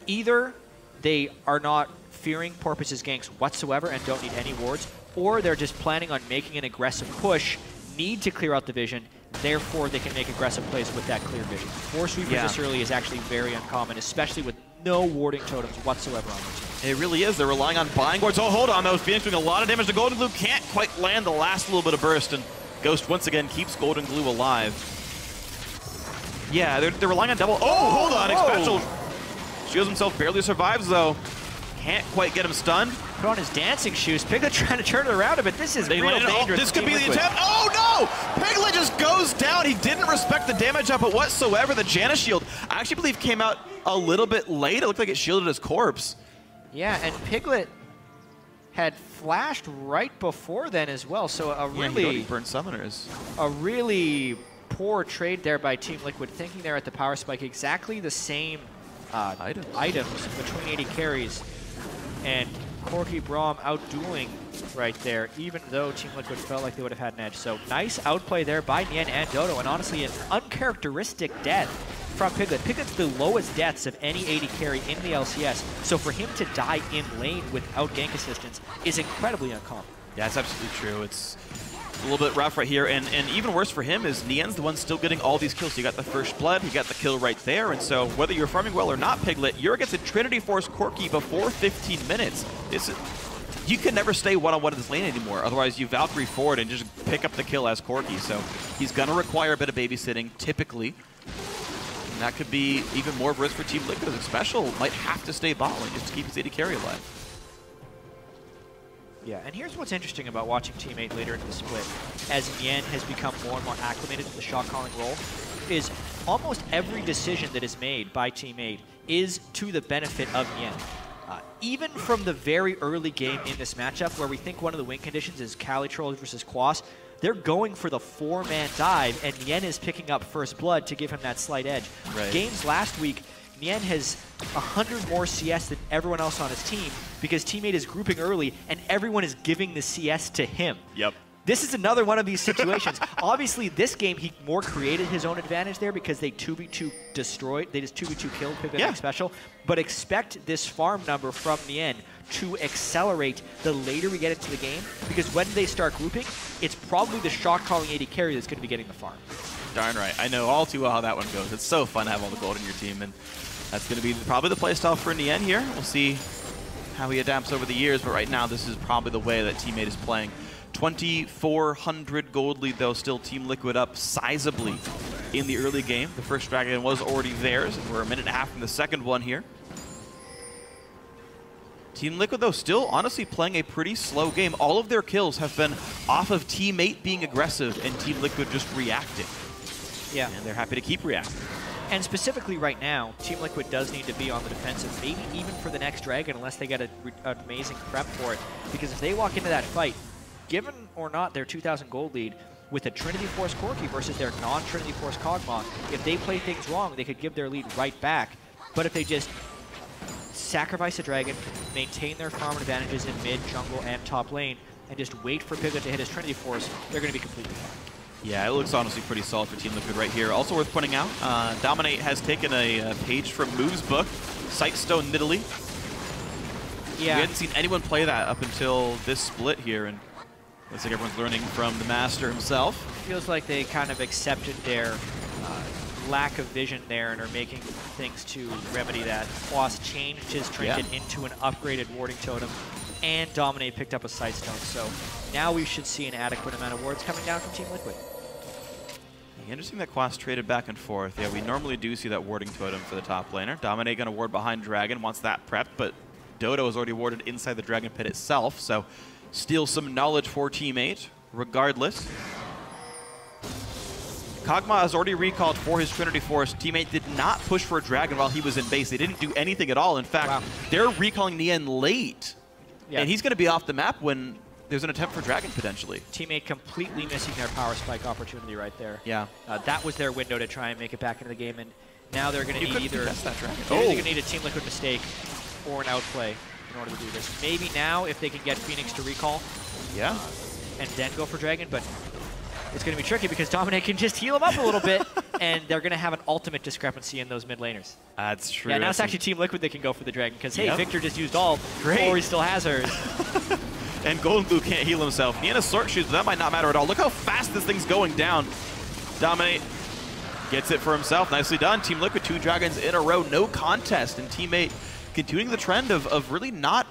Speaker 7: Either they are not fearing Porpoise's ganks whatsoever and don't need any wards, or they're just planning on making an aggressive push, need to clear out the vision, therefore they can make aggressive plays with that clear vision. 4 sweepers this early is actually very uncommon, especially with no warding totems whatsoever on the team.
Speaker 3: It really is. They're relying on buying wards. Oh, hold on, though. Phoenix doing a lot of damage to Golden Glue. Can't quite land the last little bit of burst, and Ghost once again keeps Golden Glue alive. Yeah, they're relying on double. Oh, hold on. X Special shields himself, barely survives, though. Can't quite get him stunned.
Speaker 7: put on his dancing shoes. Piglet trying to turn it around a bit. This is real dangerous.
Speaker 3: This
Speaker 7: for
Speaker 3: could be
Speaker 7: Team
Speaker 3: the
Speaker 7: Liquid.
Speaker 3: attempt. Oh no! Piglet just goes down. He didn't respect the damage up whatsoever. The Janus shield, I actually believe, came out a little bit late. It looked like it shielded his corpse.
Speaker 7: Yeah, and Piglet had flashed right before then as well. So a
Speaker 3: Yeah, he already burned summoners.
Speaker 7: a really poor trade there by Team Liquid, thinking they're at the power spike. Exactly the same items between 80 carries, and Corki Braum outdueling right there, even though Team Liquid felt like they would have had an edge. So nice outplay there by Nien and Dodo, and honestly an uncharacteristic death from Piglet. Piglet's the lowest deaths of any 80 carry in the LCS, so for him to die in lane without gank assistance is incredibly uncommon.
Speaker 3: Yeah, it's absolutely true. It's a little bit rough right here, and even worse for him is Nien's the one still getting all these kills. He got the first blood, he got the kill right there, and so whether you're farming well or not, Piglet, you're against a Trinity Force Corki before 15 minutes. You can never stay one-on-one in this lane anymore, otherwise you Valkyrie forward and just pick up the kill as Corki, so he's going to require a bit of babysitting, typically. And that could be even more of a risk for Team Liquid, as Special might have to stay bot lane just to keep his 80 carry alive.
Speaker 7: Yeah, and here's what's interesting about watching Team 8 later into the split, as Nien has become more and more acclimated to the shot calling role, is almost every decision that is made by Team 8 is to the benefit of Nien. Even from the very early game in this matchup, where we think one of the win conditions is Cali Trolls versus Quas, they're going for the 4-man dive, and Nien is picking up first blood to give him that slight edge.
Speaker 3: Right.
Speaker 7: Games last week, Nien has 100 more CS than everyone else on his team because Team 8 is grouping early and everyone is giving the CS to him.
Speaker 3: Yep.
Speaker 7: This is another one of these situations. Obviously, this game, he more created his own advantage there because they 2v2 destroyed. They just 2v2 killed Piglet and Special. But expect this farm number from Nien to accelerate the later we get into the game, because when they start grouping, it's probably the shot calling 80 carry that's going to be getting the farm.
Speaker 3: Darn right. I know all too well how that one goes. It's so fun to have all the gold in your team, and that's going to be probably the playstyle for Nien here. We'll see how he adapts over the years, but right now this is probably the way that Team 8 is playing. 2,400 gold lead, though, still Team Liquid up sizably in the early game. The first dragon was already theirs, and we're a minute and a half from the second one here. Team Liquid, though, still honestly playing a pretty slow game. All of their kills have been off of Team 8 being aggressive and Team Liquid just reacting.
Speaker 7: Yeah.
Speaker 3: And they're happy to keep reacting.
Speaker 7: And specifically right now, Team Liquid does need to be on the defensive, maybe even for the next dragon, unless they get an amazing prep for it. Because if they walk into that fight, given or not their 2,000 gold lead, with a Trinity Force Corki versus their non-Trinity Force Kog'Maw, if they play things wrong, they could give their lead right back. But if they just sacrifice a dragon, maintain their farm advantages in mid, jungle, and top lane, and just wait for Piglet to hit his Trinity Force, they're going to be completely fine.
Speaker 3: Yeah, it looks honestly pretty solid for Team Liquid right here. Also worth pointing out, Dominate has taken a page from Move's book, Sightstone Nidalee.
Speaker 7: Yeah.
Speaker 3: We hadn't seen anyone play that up until this split here, and looks like everyone's learning from the master himself.
Speaker 7: Feels like they kind of accepted their lack of vision there and are making things to remedy that. Quas changed his trinket into an upgraded warding totem, and Dominate picked up a Sightstone. So now we should see an adequate amount of wards coming down from Team Liquid.
Speaker 3: Interesting that Quas traded back and forth. Yeah, we normally do see that warding totem for the top laner. Dominate going to ward behind Dragon, wants that prepped, but Dodo is already warded inside the Dragon Pit itself, so steal some knowledge for Team 8, regardless. Kog'Maw has already recalled for his Trinity Force. Team 8 did not push for a Dragon while he was in base. They didn't do anything at all. In fact, they're recalling Nien late. Yeah. And he's going to be off the map when there's an attempt for Dragon, potentially.
Speaker 7: Team 8 completely missing their power spike opportunity right there.
Speaker 3: Yeah.
Speaker 7: That was their window to try and make it back into the game, and now they're going to need either
Speaker 3: that dragon.
Speaker 7: They're going to need a Team Liquid mistake or an outplay in order to do this. Maybe now, if they can get Phoenix to recall, and then go for Dragon, but it's going to be tricky because Dominate can just heal him up a little bit, and they're going to have an ultimate discrepancy in those mid laners.
Speaker 3: That's true.
Speaker 7: Yeah, now it's actually Team Liquid that can go for the Dragon because, hey, Victor just used ult, or he still has hers.
Speaker 3: And Golden Blue can't heal himself. He has Sword Shoes, but that might not matter at all. Look how fast this thing's going down. Dominate gets it for himself. Nicely done. Team Liquid, 2 dragons in a row, no contest. And Team 8 continuing the trend of really not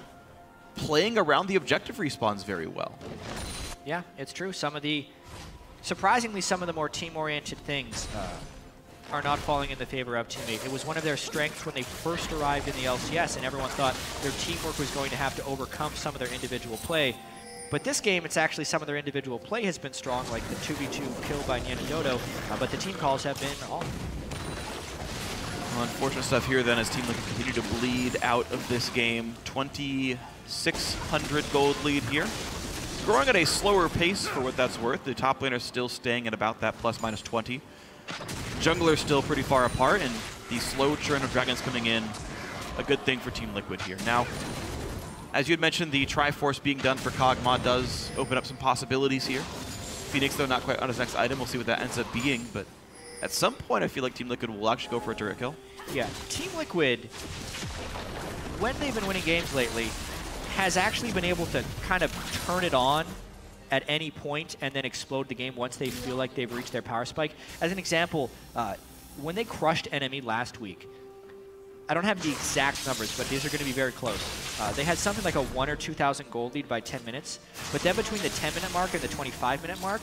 Speaker 3: playing around the objective respawns very well.
Speaker 7: Yeah, it's true. Surprisingly, some of the more team-oriented things are not falling in the favor of teammate. It was one of their strengths when they first arrived in the LCS, and everyone thought their teamwork was going to have to overcome some of their individual play. But this game, it's actually some of their individual play has been strong, like the 2v2 kill by Nyan and Dodo, but the team calls have been off.
Speaker 3: Well, unfortunate stuff here then as Team Liquid continue to bleed out of this game. 2,600 gold lead here. Growing at a slower pace for what that's worth. The top laner still staying at about that plus-minus 20. Jungler still pretty far apart, and the slow churn of dragons coming in, a good thing for Team Liquid here. Now, as you had mentioned, the Triforce being done for Kog'Maw does open up some possibilities here. Phoenix, though, not quite on his next item. We'll see what that ends up being, but at some point, I feel like Team Liquid will actually go for a turret kill.
Speaker 7: Yeah, Team Liquid, when they've been winning games lately, has actually been able to kind of turn it on at any point and then explode the game once they feel like they've reached their power spike. As an example, when they crushed Enemy last week, I don't have the exact numbers, but these are going to be very close. They had something like a 1,000 or 2,000 gold lead by 10 minutes, but then between the 10-minute mark and the 25-minute mark,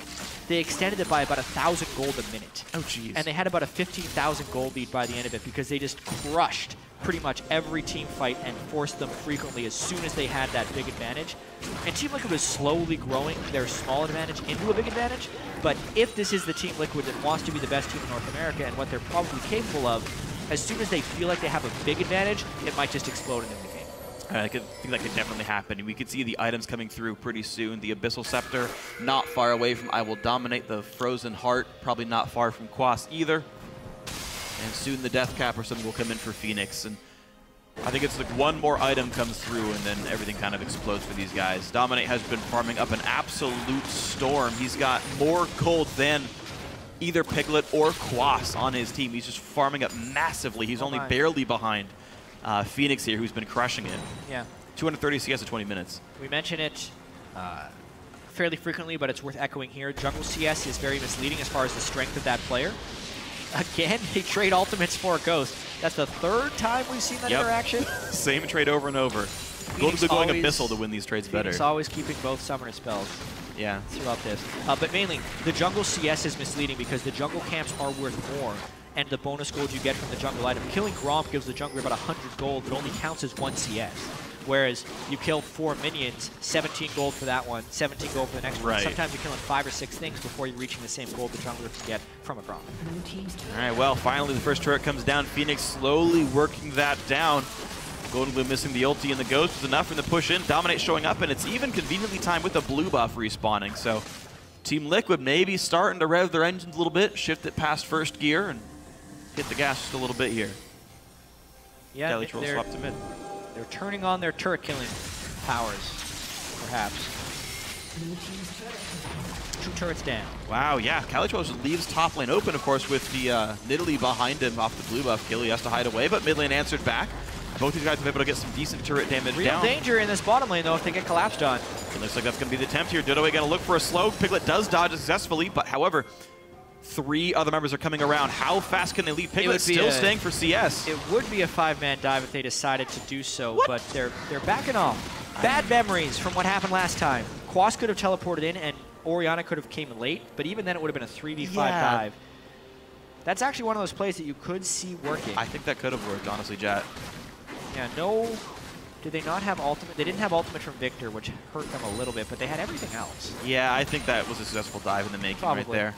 Speaker 7: they extended it by about 1,000 gold a minute.
Speaker 3: Oh, jeez.
Speaker 7: And they had about a 15,000 gold lead by the end of it because they just crushed pretty much every team fight and forced them frequently as soon as they had that big advantage. And Team Liquid was slowly growing their small advantage into a big advantage, but if this is the Team Liquid that wants to be the best team in North America and what they're probably capable of, as soon as they feel like they have a big advantage, it might just explode in the game.
Speaker 3: I think that could definitely happen. We could see the items coming through pretty soon. The Abyssal Scepter, not far away from I Will Dominate. The Frozen Heart, probably not far from Quas either. And soon the Death Cap or something will come in for Phoenix. And I think it's like one more item comes through and then everything kind of explodes for these guys. Dominate has been farming up an absolute storm. He's got more gold than either Piglet or Quas on his team. He's just farming up massively. He's only barely behind Phoenix here, who's been crushing it.
Speaker 7: Yeah.
Speaker 3: 230 CS in 20 minutes.
Speaker 7: We mention it fairly frequently, but it's worth echoing here. Jungle CS is very misleading as far as the strength of that player. Again, they trade ultimates for a Ghost. That's the third time we've seen that interaction.
Speaker 3: Same trade over and over. Going Abyssal to win these trades
Speaker 7: Phoenix
Speaker 3: better.
Speaker 7: always keeping both summoner spells.
Speaker 3: Yeah.
Speaker 7: Throughout this. But mainly, the jungle CS is misleading because the jungle camps are worth more, and the bonus gold you get from the jungle item. Killing Gromp gives the jungler about 100 gold, but only counts as 1 CS. Whereas you kill 4 minions, 17 gold for that one, 17 gold for the next one. Sometimes you're killing 5 or 6 things before you're reaching the same gold the jungler can get from a Gromp.
Speaker 3: All right, well, finally the first turret comes down. Phoenix slowly working that down. Golden Glue missing the ulti and the Ghost was enough for the push in. Dominate showing up, and it's even conveniently timed with the blue buff respawning. So Team Liquid maybe starting to rev their engines a little bit, shift it past first gear, and hit the gas just a little bit here.
Speaker 7: Yeah,
Speaker 3: Kelly Troll swapped to mid.
Speaker 7: They're turning on their turret killing powers, perhaps. 2 turrets down.
Speaker 3: Wow, yeah. Calitroll just leaves top lane open, of course, with the Nidalee behind him off the blue buff kill. He has to hide away, but mid lane answered back. Both these guys have been able to get some decent turret damage down.
Speaker 7: Real danger in this bottom lane, though, if they get collapsed on.
Speaker 3: It looks like that's going to be the attempt here. Dodo going to look for a slow. Piglet does dodge successfully, but however, 3 other members are coming around. How fast can they leave? Piglet still staying for CS.
Speaker 7: It would be a 5-man dive if they decided to do so, but they're backing off. Bad memories from what happened last time. Quas could have teleported in, and Orianna could have came late, but even then it would have been a 3v5 dive. That's actually one of those plays that you could see working.
Speaker 3: I think that could have worked, honestly, Jat.
Speaker 7: Yeah, no. Did they not have ultimate? They didn't have ultimate from Victor, which hurt them a little bit, but they had everything else.
Speaker 3: Yeah, I think that was a successful dive in the making right there.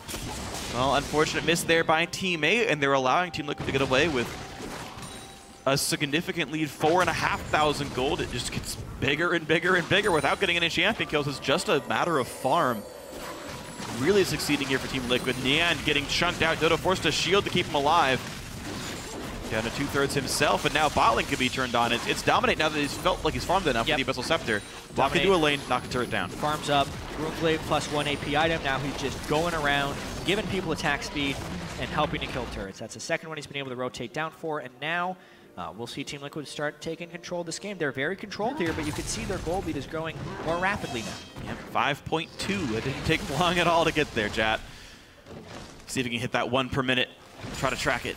Speaker 3: Well, unfortunate miss there by teammate, and they're allowing Team Liquid to get away with a significant lead, 4,500 gold. It just gets bigger and bigger and bigger without getting any champion kills. It's just a matter of farm. Really succeeding here for Team Liquid. Nyan getting chunked out. Dodo forced a shield to keep him alive. Down to 2/3 himself, and now bot lane could be turned on. It's Dominate now that he's felt like he's farmed enough with the Abyssal Scepter. Walk into a lane, knock a turret down.
Speaker 7: Farms up, Runeblade +1 AP item. Now he's just going around, giving people attack speed, and helping to kill turrets. That's the second one he's been able to rotate down for, and now we'll see Team Liquid start taking control of this game. They're very controlled here, but you can see their gold lead is growing more rapidly now.
Speaker 3: Yep, 5.2. It didn't take long at all to get there, Jat. See if we can hit that 1 per minute. Try to track it.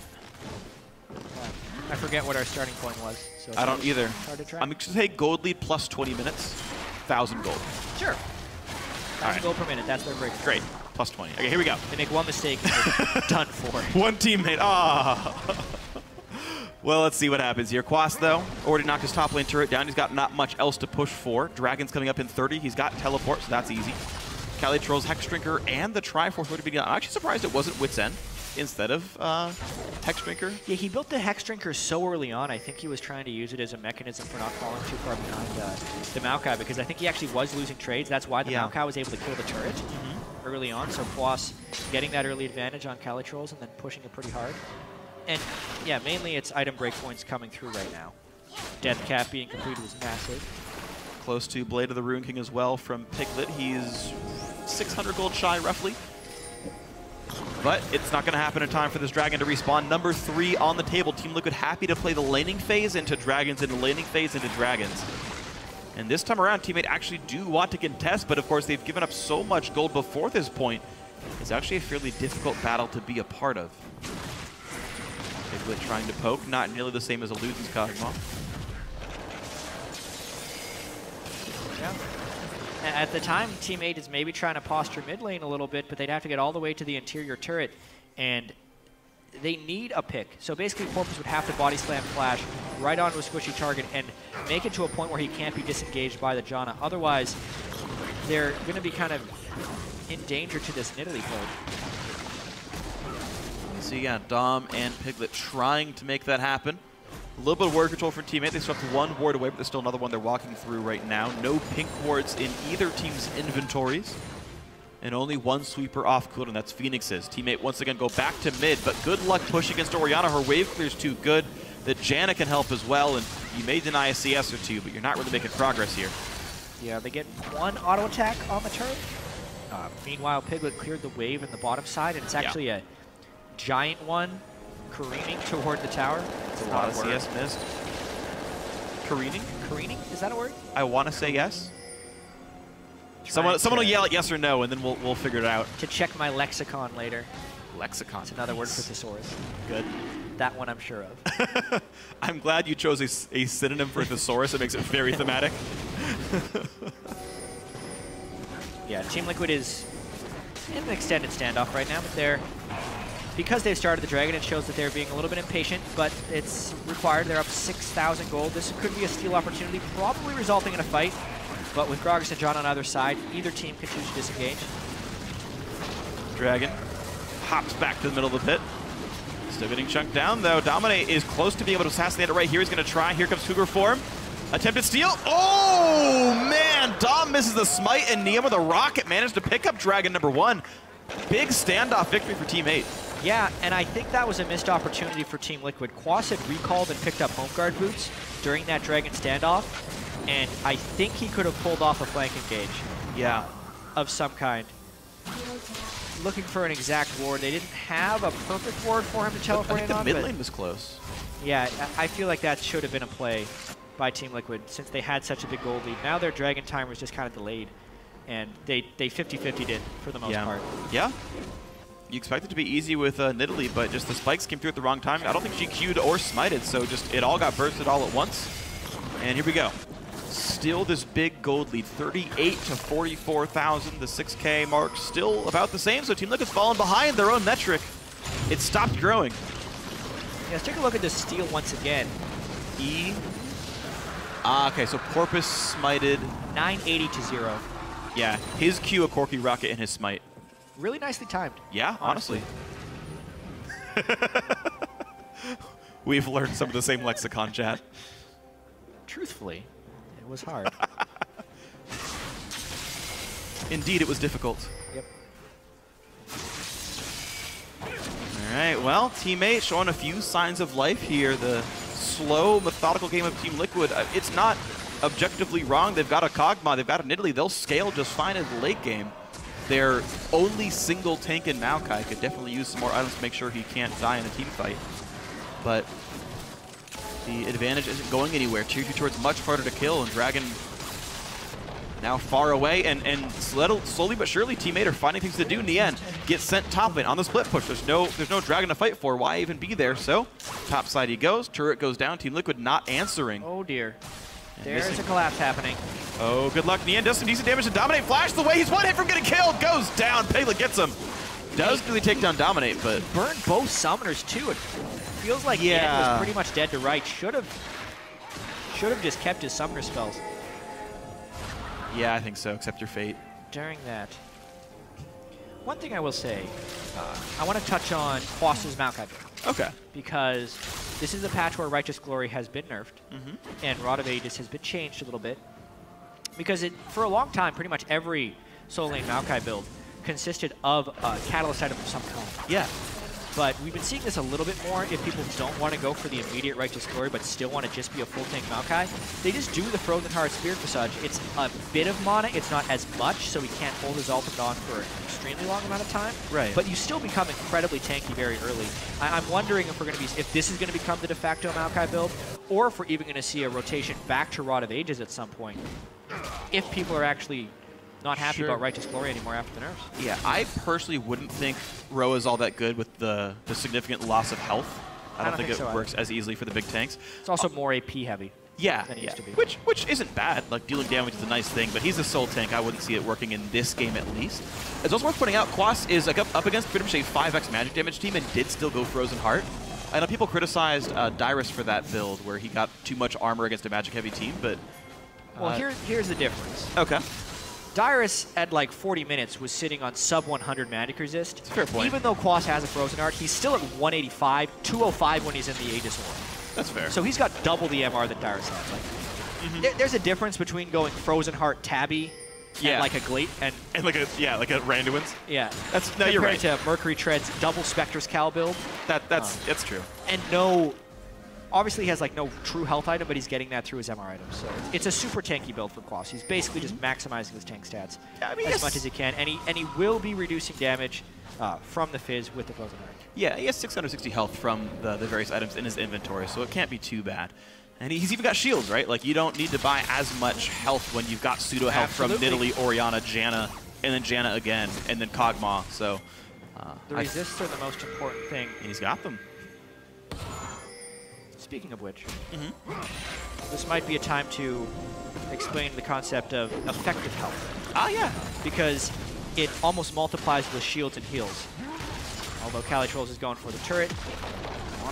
Speaker 7: I forget what our starting point was. So
Speaker 3: I don't either.
Speaker 7: Hard to track.
Speaker 3: I'm going to say gold lead plus 20 minutes, 1,000 gold.
Speaker 7: Sure. 1,000 gold per minute. That's their break.
Speaker 3: Great. Plus 20. Okay, here we go.
Speaker 7: They make one mistake and they're done for.
Speaker 3: One teammate. Ah. Well, let's see what happens here. Quas, though, already knocked his top lane turret down. He's got not much else to push for. Dragon's coming up in 30. He's got teleport, so that's easy. Cali trolls Hex Drinker and the Triforce would have been. I'm actually surprised it wasn't Wit's End instead of Hex Drinker.
Speaker 7: Yeah, he built the Hex Drinker so early on. I think he was trying to use it as a mechanism for not falling too far behind the Maokai, because I think he actually was losing trades. That's why the Maokai was able to kill the turret early on. So Quas getting that early advantage on Cali trolls and then pushing it pretty hard. And yeah, mainly it's item breakpoints coming through right now. Death Cap being completed was massive.
Speaker 3: Close to Blade of the Rune King as well from Piglet. He's 600 gold shy, roughly. But it's not going to happen in time for this Dragon to respawn. Number 3 on the table. Team Liquid happy to play the laning phase into Dragons, into laning phase into Dragons. And this time around, Teammate actually do want to contest, but of course they've given up so much gold before this point. It's actually a fairly difficult battle to be a part of. Piglet trying to poke, not nearly the same as Illusion's Kog'Maw.
Speaker 7: Yeah. At the time, Team 8 is maybe trying to posture mid lane a little bit, but they'd have to get all the way to the interior turret, and they need a pick. So basically, Porpoise would have to body slam Flash right onto a squishy target and make it to a point where he can't be disengaged by the Janna. Otherwise, they're going to be kind of in danger to this Nidalee poke.
Speaker 3: So yeah, Dom and Piglet trying to make that happen. A little bit of ward control from Teammate. They swept one ward away, but there's still another one they're walking through right now. No pink wards in either team's inventories. And only one sweeper off cooldown, that's Phoenix's. Teammate once again go back to mid, but good luck push against Orianna. Her wave clear's too good. That Janna can help as well, and you may deny a CS or two, but you're not really making progress here.
Speaker 7: Yeah, they get one auto attack on the turret. Meanwhile, Piglet cleared the wave in the bottom side, and it's actually a giant one careening toward the tower.
Speaker 3: It's a lot of CS missed. Careening?
Speaker 7: Careening? Is that a word?
Speaker 3: I want to say yes. Someone will yell at yes or no, and then we'll figure it out.
Speaker 7: To check my lexicon later.
Speaker 3: Lexicon.
Speaker 7: It's another word for thesaurus.
Speaker 3: Good.
Speaker 7: That one I'm sure of.
Speaker 3: I'm glad you chose a synonym for thesaurus. It makes it very thematic.
Speaker 7: Yeah, Team Liquid is in an extended standoff right now, but because they've started the Dragon, it shows that they're being a little bit impatient, but it's required. They're up 6,000 gold. This could be a steal opportunity, probably resulting in a fight. But with Gragas and John on either side, either team can choose to disengage.
Speaker 3: Dragon hops back to the middle of the pit. Still getting chunked down, though. Dominate is close to being able to assassinate it right here. He's going to try. Here comes Cougar form. Attempted steal. Oh, man. Dom misses the smite, and Niam with a rocket managed to pick up Dragon number 1. Big standoff victory for Team 8.
Speaker 7: Yeah, and I think that was a missed opportunity for Team Liquid. Quas had recalled and picked up home guard boots during that Dragon standoff, and I think he could have pulled off a flank engage.
Speaker 3: Yeah.
Speaker 7: Of some kind. Looking for an exact ward. They didn't have a perfect ward for him to teleport in on.
Speaker 3: I think the mid lane was close.
Speaker 7: Yeah, I feel like that should have been a play by Team Liquid since they had such a big gold lead. Now their Dragon timer is just kind of delayed, and they 50-50'd it for the most part.
Speaker 3: Yeah. You expect it to be easy with Nidalee, but just the spikes came through at the wrong time. I don't think she Q'd or smited, so just it all got bursted all at once. And here we go. Still this big gold lead, 38 to 44,000. The 6K mark still about the same, so Team Liquid's fallen behind their own metric. It stopped growing.
Speaker 7: Yeah, let's take a look at this steal once again.
Speaker 3: Okay, so Porpoise smited.
Speaker 7: 980 to 0.
Speaker 3: Yeah, his Q a Corky Rocket and his smite.
Speaker 7: Really nicely timed.
Speaker 3: Yeah, honestly. We've learned some of the same lexicon, chat.
Speaker 7: Truthfully, it was hard.
Speaker 3: Indeed, it was difficult.
Speaker 7: Yep.
Speaker 3: All right, well, Team 8 showing a few signs of life here. The slow, methodical game of Team Liquid, it's not objectively wrong. They've got a Kog'Maw, they've got an Nidalee. They'll scale just fine in the late game. Their only single tank in Maokai could definitely use some more items to make sure he can't die in a team fight. But the advantage isn't going anywhere. Tier 2 turret's much harder to kill, and Dragon now far away, and slowly but surely Team 8 are finding things to do in the end. Get sent top lane on the split push. There's no Dragon to fight for. Why even be there? So top side he goes. Turret goes down. Team Liquid not answering.
Speaker 7: Oh dear. There's a collapse happening.
Speaker 3: Oh, good luck. Nian does some decent damage to Dominate. Flash the way he's one hit from getting killed. Goes down. Peglet gets him. Does really take down Dominate, but
Speaker 7: Burned both summoners too. It feels like Nian was pretty much dead to right. Should have just kept his summoner spells.
Speaker 3: Yeah, I think so. Accept your fate.
Speaker 7: During that, one thing I will say, I want to touch on Quas's Maokai build.
Speaker 3: Okay.
Speaker 7: Because this is a patch where Righteous Glory has been nerfed, and Rod of Ages has been changed a little bit. Because for a long time, pretty much every solo lane Maokai build consisted of a catalyst item of some kind.
Speaker 3: Yeah.
Speaker 7: But we've been seeing this a little bit more if people don't want to go for the immediate Righteous Glory but still want to just be a full tank Maokai. They just do the Frozen Heart Spirit Visage. It's a bit of mana, it's not as much, so he can't hold his ultimate on for an extremely long amount of time.
Speaker 3: Right.
Speaker 7: But you still become incredibly tanky very early. I'm wondering if if this is going to become the de facto Maokai build, or if we're even going to see a rotation back to Rod of Ages at some point. If people are actually not happy about Righteous Glory anymore after the nerfs.
Speaker 3: Yeah, I personally wouldn't think Ro is all that good with the significant loss of health. I don't think it works as easily for the big tanks.
Speaker 7: It's also more AP heavy.
Speaker 3: Yeah,
Speaker 7: than it used to be.
Speaker 3: Which isn't bad. Like, dealing damage is a nice thing, but he's a soul tank. I wouldn't see it working in this game at least. It's also worth pointing out, Quas is like up against pretty much a 5x magic damage team and did still go Frozen Heart. I know people criticized Dyrus for that build where he got too much armor against a magic heavy team, but...
Speaker 7: Well, here's the difference.
Speaker 3: Okay.
Speaker 7: Dyrus, at like 40 minutes, was sitting on sub 100 magic resist.
Speaker 3: That's a fair point.
Speaker 7: Even though Quas has a Frozen Heart, he's still at 185, 205 when he's in the Aegis Aura.
Speaker 3: That's fair.
Speaker 7: So he's got double the MR that Dyrus has. Like, there's a difference between going Frozen Heart Tabby and like a Glate and
Speaker 3: like a Randuin's.
Speaker 7: Yeah.
Speaker 3: No, you're right.
Speaker 7: Compared to Mercury Tread's double Spectre's Cal build.
Speaker 3: That's true.
Speaker 7: And obviously he has like no true health item, but he's getting that through his MR items. So it's a super tanky build for Quas. He's basically just maximizing his tank stats as much as he can, and he will be reducing damage from the Fizz with the Frozen Heart.
Speaker 3: Yeah, he has 660 health from the various items in his inventory, so it can't be too bad. And he's even got shields, right? Like, you don't need to buy as much health when you've got pseudo health from Nidalee, Orianna, Janna, and then Janna again, and then Kog'Maw. So
Speaker 7: the resists are the most important thing.
Speaker 3: And he's got them.
Speaker 7: Speaking of which, this might be a time to explain the concept of effective health.
Speaker 3: Ah, yeah.
Speaker 7: Because it almost multiplies with shields and heals. Although Calitrolls is going for the turret.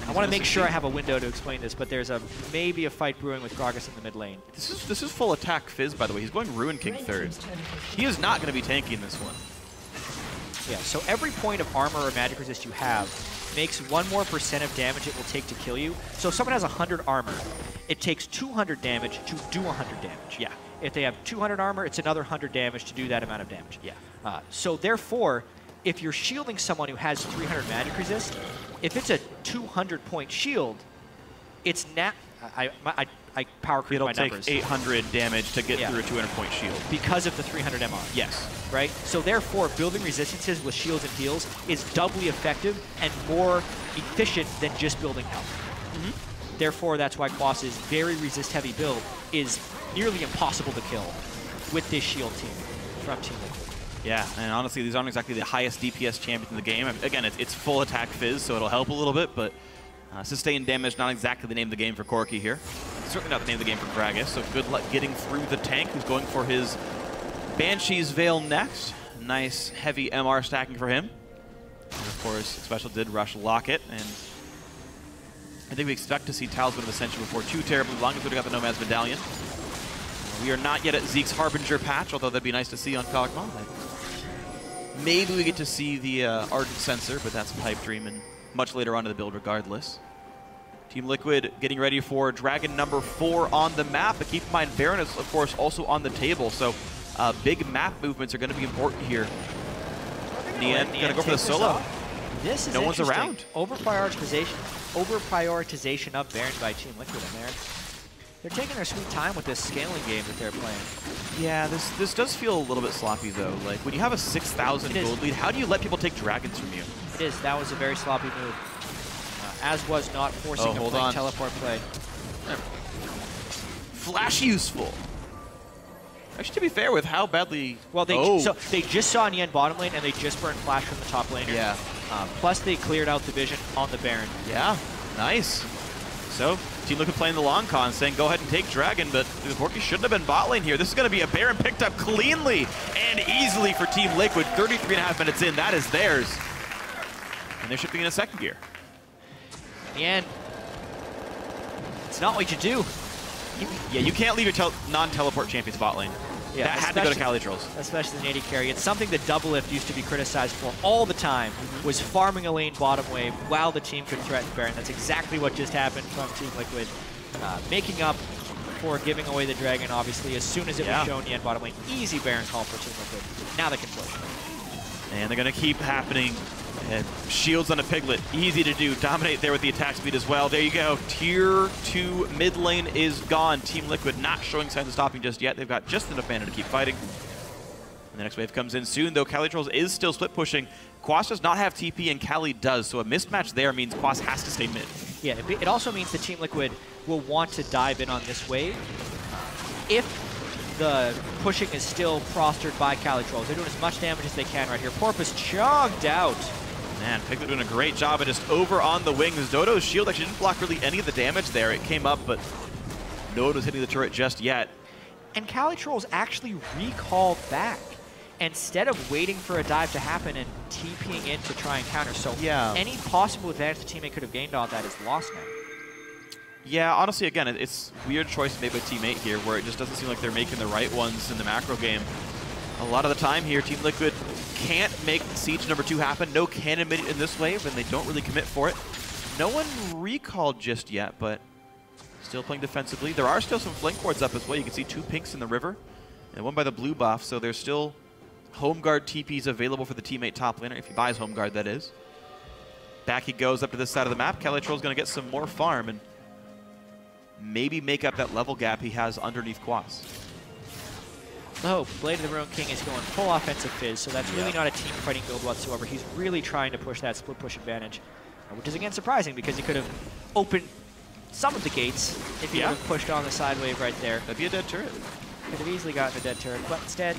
Speaker 7: I want to make sure I have a window to explain this, but there's maybe a fight brewing with Gragas in the mid lane.
Speaker 3: This is full attack Fizz, by the way. He's going Ruin King third. He is not going to be tanking this one.
Speaker 7: Yeah, so every point of armor or magic resist you have makes 1% more of damage it will take to kill you. So if someone has 100 armor, it takes 200 damage to do 100 damage.
Speaker 3: Yeah.
Speaker 7: If they have 200 armor, it's another 100 damage to do that amount of damage.
Speaker 3: Yeah.
Speaker 7: So therefore, if you're shielding someone who has 300 magic resist, if it's a 200-point shield, it's I power creep my numbers.
Speaker 3: It'll take 800 damage to get through a 200-point shield.
Speaker 7: Because of the 300 MR.
Speaker 3: Yes.
Speaker 7: Right? So therefore, building resistances with shields and heals is doubly effective and more efficient than just building health. Therefore, that's why Quas's very resist-heavy build is nearly impossible to kill with this shield team from Team Liquid.
Speaker 3: Yeah, and honestly, these aren't exactly the highest DPS champions in the game. Again, it's full attack Fizz, so it'll help a little bit, but sustained damage, not exactly the name of the game for Corki here. Certainly not the name of the game for Gragas, so good luck getting through the tank, who's going for his Banshee's Veil next. Nice, heavy MR stacking for him. And of course, Special did rush Locket, and I think we expect to see Talisman of Ascension before too terribly long, as we got the Nomad's Medallion. We are not yet at Zeke's Harbinger patch, although that'd be nice to see on Kog'Maw. Maybe we get to see the Ardent Sensor, but that's a pipe dream and much later on in the build regardless. Team Liquid getting ready for Dragon number 4 on the map, but keep in mind Baron is, of course, also on the table, so big map movements are going to be important here. Nian going to go for the solo.
Speaker 7: This is
Speaker 3: no one's around.
Speaker 7: Overprioritization of Baron by Team Liquid, and they're taking their sweet time with this scaling game that they're playing.
Speaker 3: Yeah, this does feel a little bit sloppy, though. Like, when you have a 6,000 gold lead, how do you let people take dragons from you?
Speaker 7: It is. That was a very sloppy move. As was not forcing a teleport play.
Speaker 3: Flash useful. Actually, to be fair with how badly...
Speaker 7: Well, so they just saw Nian bottom lane, and they just burned Flash from the top laner.
Speaker 3: Yeah.
Speaker 7: Plus, they cleared out the vision on the Baron.
Speaker 3: Yeah, nice. So, Team Liquid playing the long con, saying go ahead and take Dragon, but the Porky shouldn't have been bot lane here. This is going to be a Baron picked up cleanly and easily for Team Liquid. 33.5 minutes in, that is theirs. And they're shifting into second gear.
Speaker 7: In the end, it's not what you do.
Speaker 3: Yeah, you can't leave your non-teleport champions bot lane.
Speaker 7: Yeah,
Speaker 3: that had to go to Cali Trolls.
Speaker 7: Especially the AD carry. It's something that Doublelift used to be criticized for all the time, was farming a lane bottom wave while the team could threaten Baron. That's exactly what just happened from Team Liquid. Making up for giving away the Dragon, obviously, as soon as it was shown the end bottom lane. Easy Baron call for Team Liquid. Now they can push.
Speaker 3: And they're going to keep happening. And shields on a Piglet, easy to do. Dominate there with the attack speed as well. There you go. Tier 2 mid lane is gone. Team Liquid not showing signs of stopping just yet. They've got just enough mana to keep fighting. And the next wave comes in soon, though. Cali Trolls is still split pushing. Quas does not have TP, and Cali does. So a mismatch there means Quas has to stay mid.
Speaker 7: Yeah, it also means that Team Liquid will want to dive in on this wave. If the pushing is still prostered by Cali Trolls, they're doing as much damage as they can right here. Porpoise chugged out.
Speaker 3: Man, Piglet doing a great job of just over on the wings. Dodo's shield actually didn't block really any of the damage there. It came up, but no one was hitting the turret just yet.
Speaker 7: And Cali Trolls actually recalled back instead of waiting for a dive to happen and TPing in to try and counter. So any possible advantage the teammate could have gained on that is lost now.
Speaker 3: Yeah, honestly, again, it's weird choice made by Team 8 here, where it just doesn't seem like they're making the right ones in the macro game. A lot of the time here, Team Liquid can't make Siege number 2 happen. No cannon mid in this wave, and they don't really commit for it. No one recalled just yet, but still playing defensively. There are still some flank wards up as well. You can see 2 pinks in the river, and one by the blue buff, so there's still home guard TPs available for the teammate top laner, if he buys home guard, that is. Back he goes up to this side of the map. Cali Troll's going to get some more farm and maybe make up that level gap he has underneath Quas.
Speaker 7: Oh, Blade of the Ruin King is going full offensive fizz, so that's really not a team fighting build whatsoever. He's really trying to push that split push advantage, which is again surprising because he could have opened some of the gates if he would have pushed on the side wave right there.
Speaker 3: That'd be a dead turret.
Speaker 7: Could have easily gotten a dead turret, but instead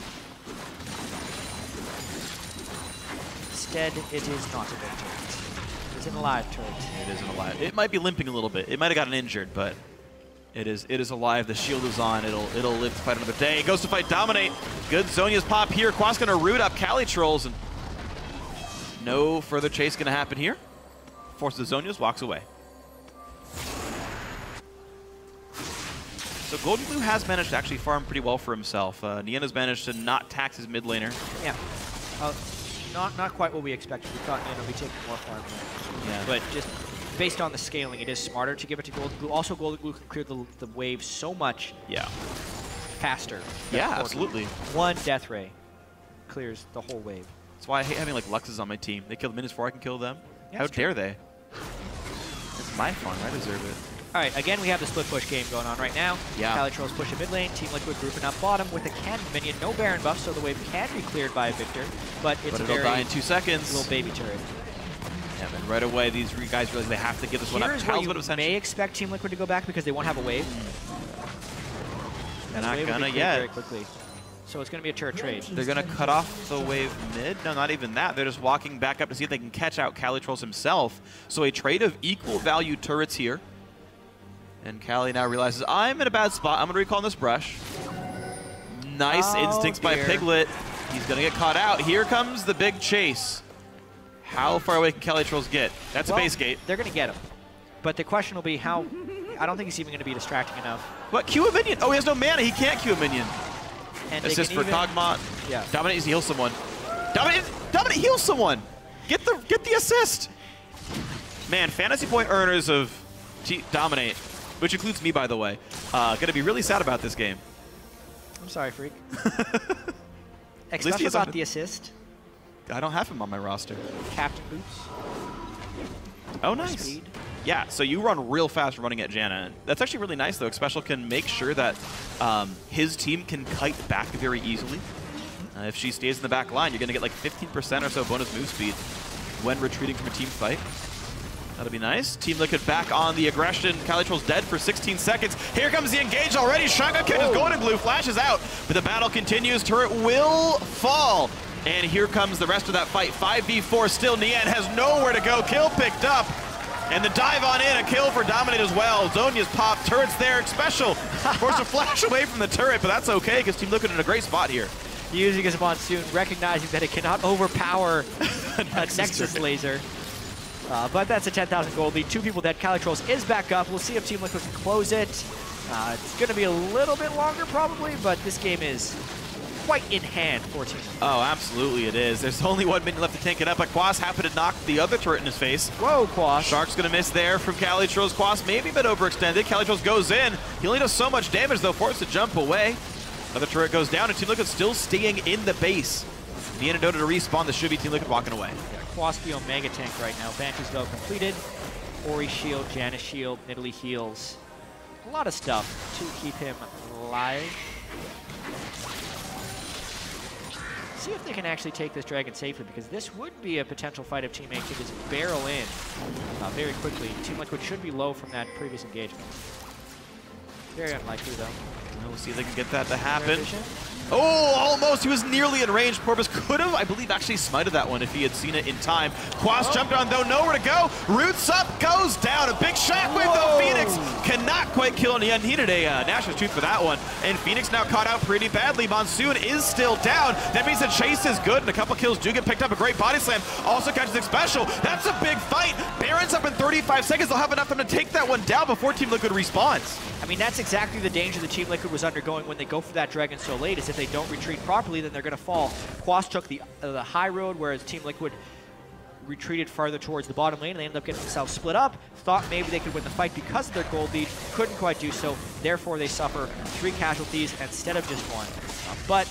Speaker 7: it is not a dead turret. It's an alive turret.
Speaker 3: It is an alive. It might be limping a little bit. It might have gotten injured, but it is alive. The shield is on. It'll live to fight another day. It goes to fight Dominate. Good Zhonya's pop here. Quas gonna root up Cali Trolls, and no further chase gonna happen here. Forces the Zhonya's, walks away. So Golden Blue has managed to actually farm pretty well for himself. Nian has managed to not tax his mid laner.
Speaker 7: Yeah. Not quite what we expected. We thought Nian would be taking more farm.
Speaker 3: Yeah.
Speaker 7: But just based on the scaling, it is smarter to give it to Golden Glue. Also, Golden Glue can clear the wave so much faster.
Speaker 3: Yeah, absolutely.
Speaker 7: One Death Ray clears the whole wave.
Speaker 3: That's why I hate having like Luxes on my team. They kill the minions before I can kill them. Yeah, how dare they? It's my farm. I deserve it.
Speaker 7: All right, again, we have the split push game going on right now.
Speaker 3: Yeah.
Speaker 7: Cali Trolls push in mid lane. Team Liquid grouping up bottom with a cannon minion. No Baron buff, so the wave can be cleared by Victor, but it's
Speaker 3: it'll die in 2 seconds.
Speaker 7: Little baby turret.
Speaker 3: Yeah, and right away, these guys realize they have to give this one up.
Speaker 7: Here's where you may expect Team Liquid to go back because they won't have a wave.
Speaker 3: They're not gonna
Speaker 7: yet. Very quickly. So it's going to be a turret trade.
Speaker 3: They're going to cut off the wave mid? No, not even that. They're just walking back up to see if they can catch out Cali Trolls himself. So a trade of equal value turrets here. And Cali now realizes, I'm in a bad spot. I'm going to recall on this brush. Nice instincts by Piglet. He's going to get caught out. Here comes the big chase. How far away can Cali Trolls get? That's a base gate.
Speaker 7: They're going to get him. But the question will be how... I don't think he's even going to be distracting enough.
Speaker 3: What? Q a minion? Oh, he has no mana. He can't Q a minion.
Speaker 7: And
Speaker 3: assist for Kog'Maw.
Speaker 7: Yeah.
Speaker 3: Dominate needs to heal someone. Dominate heal someone. Get the assist. Man, fantasy point earners of Dominate, which includes me, by the way, gonna be really sad about this game.
Speaker 7: I'm sorry, Freak. Especially about the assist.
Speaker 3: I don't have him on my roster.
Speaker 7: Captain Boots.
Speaker 3: Oh, nice. Speed. Yeah, so you run real fast running at Janna. That's actually really nice, though. Special can make sure that his team can kite back very easily. If she stays in the back line, you're going to get like 15% or so bonus move speed when retreating from a team fight. That'll be nice. Team Liquid back on the aggression. Cali Troll's dead for 16 seconds. Here comes the engage already. Shotgun kick is going in blue. Flashes out, but the battle continues. Turret will fall. And here comes the rest of that fight. 5v4 still. Nian has nowhere to go. Kill picked up. And the dive on in, a kill for Dominate as well. Zonya's pop, turret's there, special. Forced to flash away from the turret, but that's okay because Team Liquid in a great spot here.
Speaker 7: Using his Monsoon, recognizing that it cannot overpower a Nexus laser. But that's a 10,000 gold lead. 2 people dead. Calitrolls is back up. We'll see if Team Liquid can close it. It's going to be a little bit longer probably, but this game is quite in hand for Team Liquid.
Speaker 3: Oh, absolutely it is. There's only 1 minute left to tank it up, but Quas happened to knock the other turret in his face.
Speaker 7: Whoa, Quas.
Speaker 3: Shark's going to miss there from Calitrolls. Quas maybe a bit overextended. Calitrolls goes in. He only does so much damage, though, forced to jump away. Another turret goes down, and Team Liquid still staying in the base. The antidote to respawn, this should be Team Liquid walking away.
Speaker 7: Yeah, Quas the Omega tank right now. Banshee's Veil completed. Ori shield, Janus shield, Nidalee heals. A lot of stuff to keep him alive. See if they can actually take this dragon safely, because this would be a potential fight if Team 8 could just barrel in very quickly. Team Liquid should be low from that previous engagement. Very unlikely, though.
Speaker 3: We'll see if they can get that to happen. Oh, almost. He was nearly in range. Porpoise could have, I believe, actually smited that one if he had seen it in time. Quas jumped on, though, nowhere to go. Roots up, goes down. A big shockwave, though. Phoenix cannot quite kill in the end. He needed a Nashor's Tooth for that one. And Phoenix now caught out pretty badly. Monsoon is still down. That means the chase is good, and a couple kills do get picked up. A great body slam. Also catches the special. That's a big fight. Baron's up in 35 seconds. They'll have enough time to take that one down before Team Liquid respawns.
Speaker 7: I mean, that's exactly the danger that Team Liquid was undergoing when they go for that dragon so late, is if they don't retreat properly, then they're going to fall. Quas took the high road, whereas Team Liquid retreated farther towards the bottom lane, and they ended up getting themselves split up. Thought maybe they could win the fight because of their gold lead. Couldn't quite do so. Therefore, they suffer 3 casualties instead of just 1. But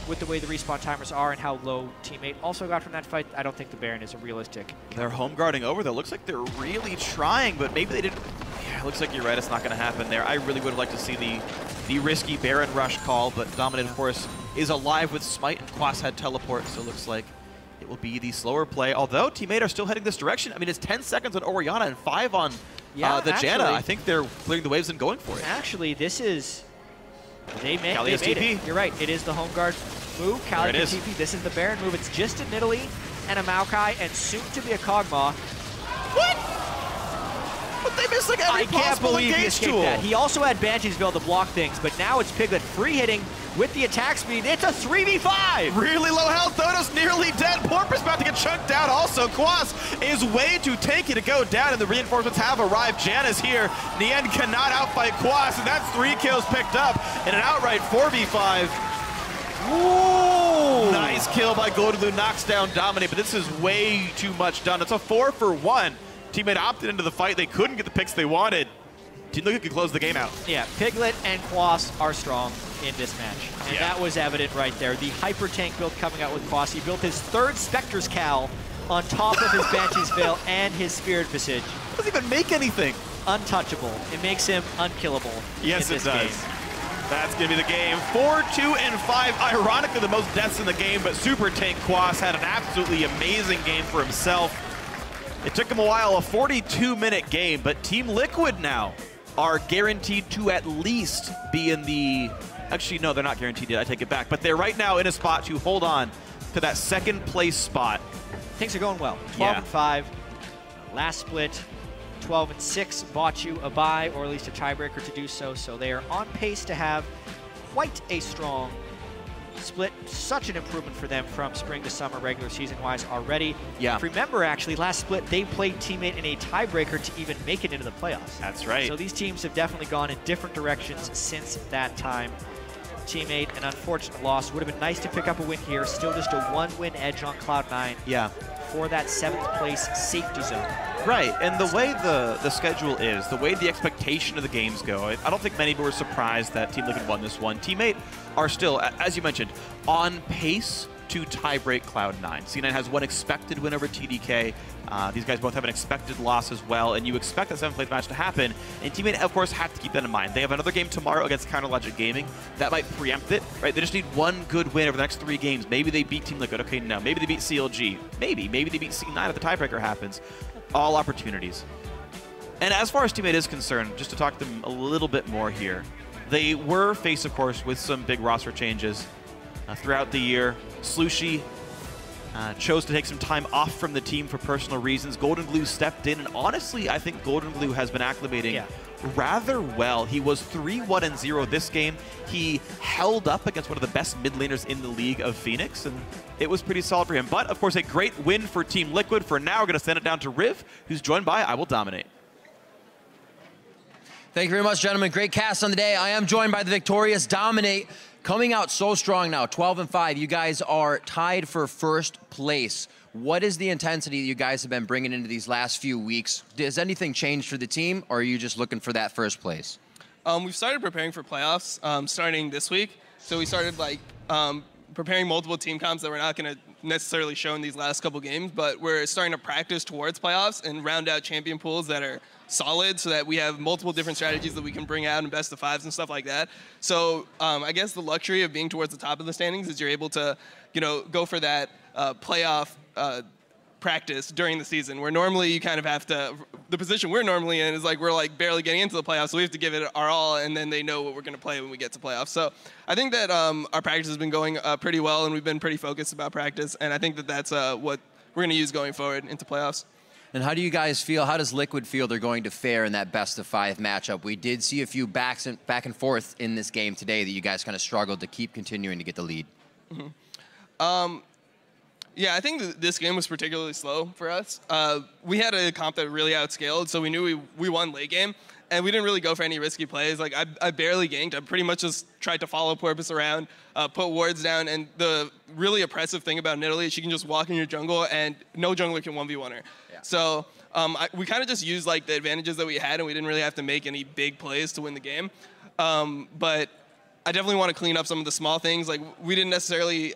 Speaker 7: with the way the respawn timers are and how low Team 8 also got from that fight, I don't think the Baron is a realistic.
Speaker 3: They're home guarding over, though. Looks like they're really trying, but maybe they didn't. Yeah, it looks like you're right. It's not going to happen there. I really would have liked to see the risky Baron rush call, but Dominant, of course, is alive with Smite, and Quas had teleport, so it looks like it will be the slower play. Although Team 8 are still heading this direction. I mean, it's 10 seconds on Orianna and 5 on the Janna. I think they're clearing the waves and going for it.
Speaker 7: Actually, this is... They made
Speaker 3: TP.
Speaker 7: it. You're right. It is the home guard move. Kali can TP. This is the Baron move. It's just a Nidalee and a Maokai and soon to be a Kog'Maw.
Speaker 3: What? But they missed like every possible engage tool.
Speaker 7: That. He also had Banshee's Veil to block things, but now it's Piglet free hitting with the attack speed. It's a 3v5.
Speaker 3: Really low health. Thodos nearly dead. Porpoise about to get chunked down. Also, Quas is way too tanky to go down, and the reinforcements have arrived. Janus here. Nien cannot outfight Quas, and that's 3 kills picked up in an outright 4v5. Ooh. Nice kill by Golden knocks down Dominate, but this is way too much done. It's a 4-for-1. Teammate opted into the fight. They couldn't get the picks they wanted. Team Liquid could close the game out.
Speaker 7: Yeah, Piglet and Quas are strong in this match. And that was evident right there. The hyper tank build coming out with Quas. He built his 3rd Spectre's Cowl on top of his Banshee's Veil and his Spirit Visage.
Speaker 3: Doesn't even make anything.
Speaker 7: Untouchable. It makes him unkillable.
Speaker 3: Yes,
Speaker 7: in this
Speaker 3: it does.
Speaker 7: Game.
Speaker 3: That's going to be the game. 4, 2, and 5. Ironically, the most deaths in the game, but Super Tank Quas had an absolutely amazing game for himself. It took him a while, a 42-minute game, but Team Liquid now are guaranteed to at least be in the... Actually, no, they're not guaranteed yet. I take it back. But they're right now in a spot to hold on to that 2nd place spot.
Speaker 7: Things are going well. 12 and 5. Last split, 12 and 6 bought you a bye, or at least a tiebreaker to do so. So they are on pace to have quite a strong split. Such an improvement for them from spring to summer regular season-wise already.
Speaker 3: Yeah.
Speaker 7: If you remember, actually, last split, they played Team 8 in a tiebreaker to even make it into the playoffs.
Speaker 3: That's right.
Speaker 7: So these teams have definitely gone in different directions since that time. Team 8, an unfortunate loss. Would have been nice to pick up a win here. Still just a 1-win edge on Cloud9.
Speaker 3: Yeah.
Speaker 7: For that 7th place safety zone.
Speaker 3: Right, and the way the schedule is, the way the expectation of the games go, I don't think many people were surprised that Team Liquid won this one. Team 8 are still, as you mentioned, on pace to tie-break Cloud9. C9 has 1 expected win over TDK. These guys both have an expected loss as well, and you expect that 7th place match to happen. And Team 8, of course, have to keep that in mind. They have another game tomorrow against Counterlogic Gaming. That might preempt it, right? They just need 1 good win over the next 3 games. Maybe they beat Team Liquid. Okay, no. Maybe they beat CLG. Maybe they beat C9 if the tiebreaker happens. All opportunities. And as far as Team 8 is concerned, just to talk to them a little bit more here, they were faced, of course, with some big roster changes throughout the year. Slushy chose to take some time off from the team for personal reasons. Golden Glue stepped in, and honestly, I think Golden Glue has been acclimating rather well. He was 3-1-0 this game. He held up against one of the best mid laners in the league of Phoenix, and it was pretty solid for him. But, of course, a great win for Team Liquid. For now, we're going to send it down to Riv, who's joined by I Will Dominate.
Speaker 9: Thank you very much, gentlemen. Great cast on the day. I am joined by the victorious Dominate, coming out so strong now, 12-5. You guys are tied for first place. What is the intensity that you guys have been bringing into these last few weeks? Has anything changed for the team, or are you just looking for that first place?
Speaker 10: We've started preparing for playoffs starting this week. So we started preparing multiple team comps that we're not going to necessarily show in these last couple games, but we're starting to practice towards playoffs and round out champion pools that are solid so that we have multiple different strategies that we can bring out in best of fives and stuff like that. So I guess the luxury of being towards the top of the standings is you're able to, go for that playoff practice during the season, where normally you kind of have to, the position we're normally in is we're barely getting into the playoffs, so we have to give it our all, and then they know what we're going to play when we get to playoffs. So I think that our practice has been going pretty well, and we've been pretty focused about practice, and I think that that's what we're going to use going forward into playoffs.
Speaker 9: And how do you guys feel? How does Liquid feel they're going to fare in that best of 5 matchup? We did see a few back and forth in this game today that you guys kind of struggled to keep continuing to get the lead.
Speaker 10: Yeah, I think this game was particularly slow for us. We had a comp that really outscaled, so we knew we won late game, and we didn't really go for any risky plays. I barely ganked. I pretty much just tried to follow Porpoise around, put wards down, and the really oppressive thing about Nidalee is she can just walk in your jungle, and no jungler can 1v1 her. Yeah. So we kind of just used the advantages that we had, and we didn't really have to make any big plays to win the game. But I definitely want to clean up some of the small things. We didn't necessarily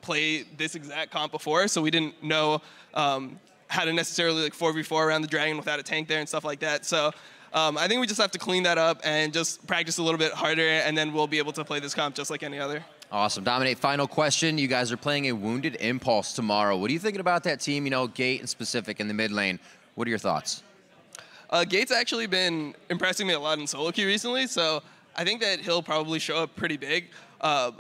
Speaker 10: play this exact comp before, so we didn't know how to necessarily 4v4 around the dragon without a tank there and stuff like that. So I think we just have to clean that up and just practice a little bit harder, and then we'll be able to play this comp just like any other.
Speaker 9: Awesome. Dominate, final question. You guys are playing a Wounded Impulse tomorrow. What are you thinking about that team, Gate and specific in the mid lane? What are your thoughts?
Speaker 10: Gate's actually been impressing me a lot in solo queue recently, so I think that he'll probably show up pretty big. I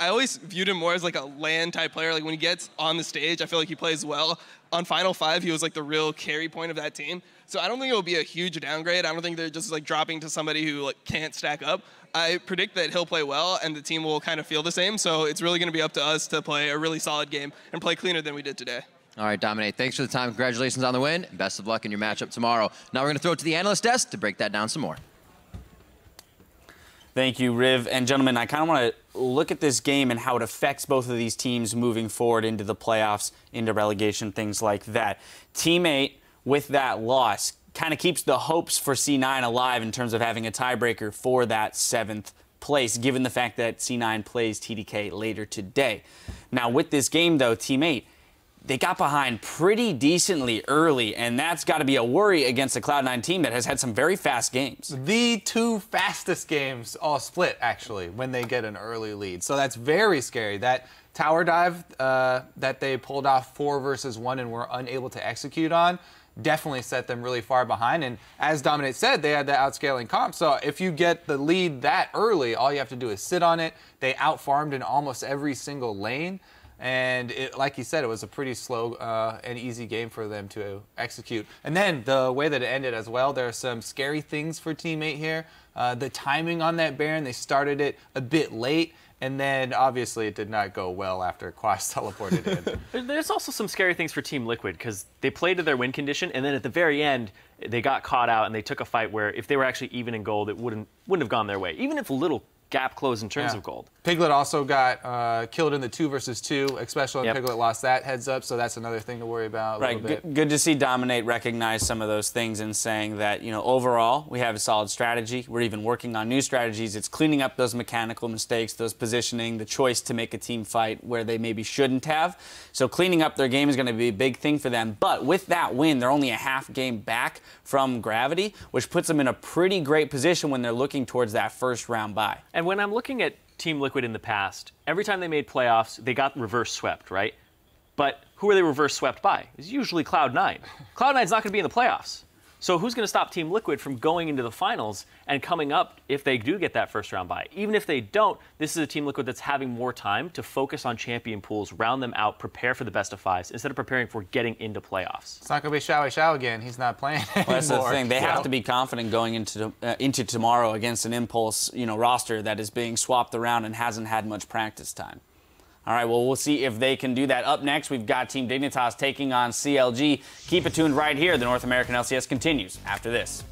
Speaker 10: always viewed him more as a LAN type player. When he gets on the stage, I feel like he plays well. On Final 5, he was the real carry point of that team. So I don't think it'll be a huge downgrade. I don't think they're just dropping to somebody who can't stack up. I predict that he'll play well, and the team will kind of feel the same. So it's really going to be up to us to play a really solid game and play cleaner than we did today.
Speaker 9: All right, Dominate, thanks for the time. Congratulations on the win. Best of luck in your matchup tomorrow. Now we're going to throw it to the analyst desk to break that down some more.
Speaker 4: Thank you, Riv. And gentlemen, I kind of want to look at this game and how it affects both of these teams moving forward into the playoffs, into relegation, things like that. Team 8, with that loss, kind of keeps the hopes for C9 alive in terms of having a tiebreaker for that 7th place, given the fact that C9 plays TDK later today. Now, with this game, though, Team 8, they got behind pretty decently early, and that's got to be a worry against a Cloud9 team that has had some very fast games.
Speaker 6: The 2 fastest games all split, actually, when they get an early lead. So that's very scary. That tower dive that they pulled off 4 versus 1 and were unable to execute on definitely set them really far behind. And as Dominate said, they had the outscaling comp. So if you get the lead that early, all you have to do is sit on it. They outfarmed in almost every single lane. And like you said, it was a pretty slow and easy game for them to execute. And then the way that it ended as well, there are some scary things for Team 8 here. The timing on that Baron, they started it a bit late. And then, obviously, it did not go well after Quas teleported in.
Speaker 5: There's also some scary things for Team Liquid, because they played to their win condition, and then at the very end, they got caught out, and they took a fight where if they were actually even in gold, it wouldn't have gone their way, even if a little gap closed in terms of gold.
Speaker 6: Piglet also got killed in the 2 versus 2, especially when Piglet lost that heads up, so that's another thing to worry about a little bit.
Speaker 4: Good to see Dominate recognize some of those things and saying that, overall, we have a solid strategy. We're even working on new strategies. It's cleaning up those mechanical mistakes, those positioning, the choice to make a team fight where they maybe shouldn't have. So cleaning up their game is going to be a big thing for them. But with that win, they're only a half game back from Gravity, which puts them in a pretty great position when they're looking towards that first round bye.
Speaker 5: And when I'm looking at Team Liquid in the past, every time they made playoffs, they got reverse swept, right? But who are they reverse swept by? It's usually Cloud9. Cloud9's not going to be in the playoffs. So who's going to stop Team Liquid from going into the finals and coming up if they do get that first round bye? Even if they don't, this is a Team Liquid that's having more time to focus on champion pools, round them out, prepare for the best of fives, instead of preparing for getting into playoffs.
Speaker 6: It's not going to be Xiao Xiao again. He's not playing anymore.
Speaker 4: Well, that's the thing. They have to be confident going into tomorrow against an Impulse, roster that is being swapped around and hasn't had much practice time. All right, well, we'll see if they can do that. Up next, we've got Team Dignitas taking on CLG. Keep it tuned right here. The North American LCS continues after this.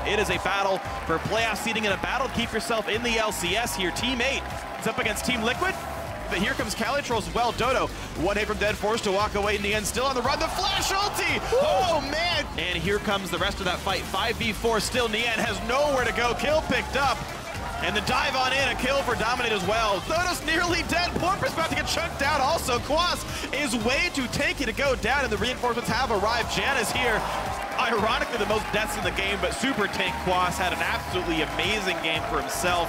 Speaker 3: It is a battle for playoff seeding and a battle to keep yourself in the LCS here. Team 8 is up against Team Liquid. But here comes Calitrolls as well. Dodo, one hit from Dead Force to walk away. Nian still on the run. The flash ulti! Oh, man! And here comes the rest of that fight. 5v4 still. Nian has nowhere to go. Kill picked up. And the dive on in. A kill for Dominate as well. Dodo's nearly dead. Porpoise about to get chunked out. Also, Quas is way too tanky to go down, and the reinforcements have arrived. Jan is here. Ironically, the most deaths in the game, but Super Tank Quas had an absolutely amazing game for himself.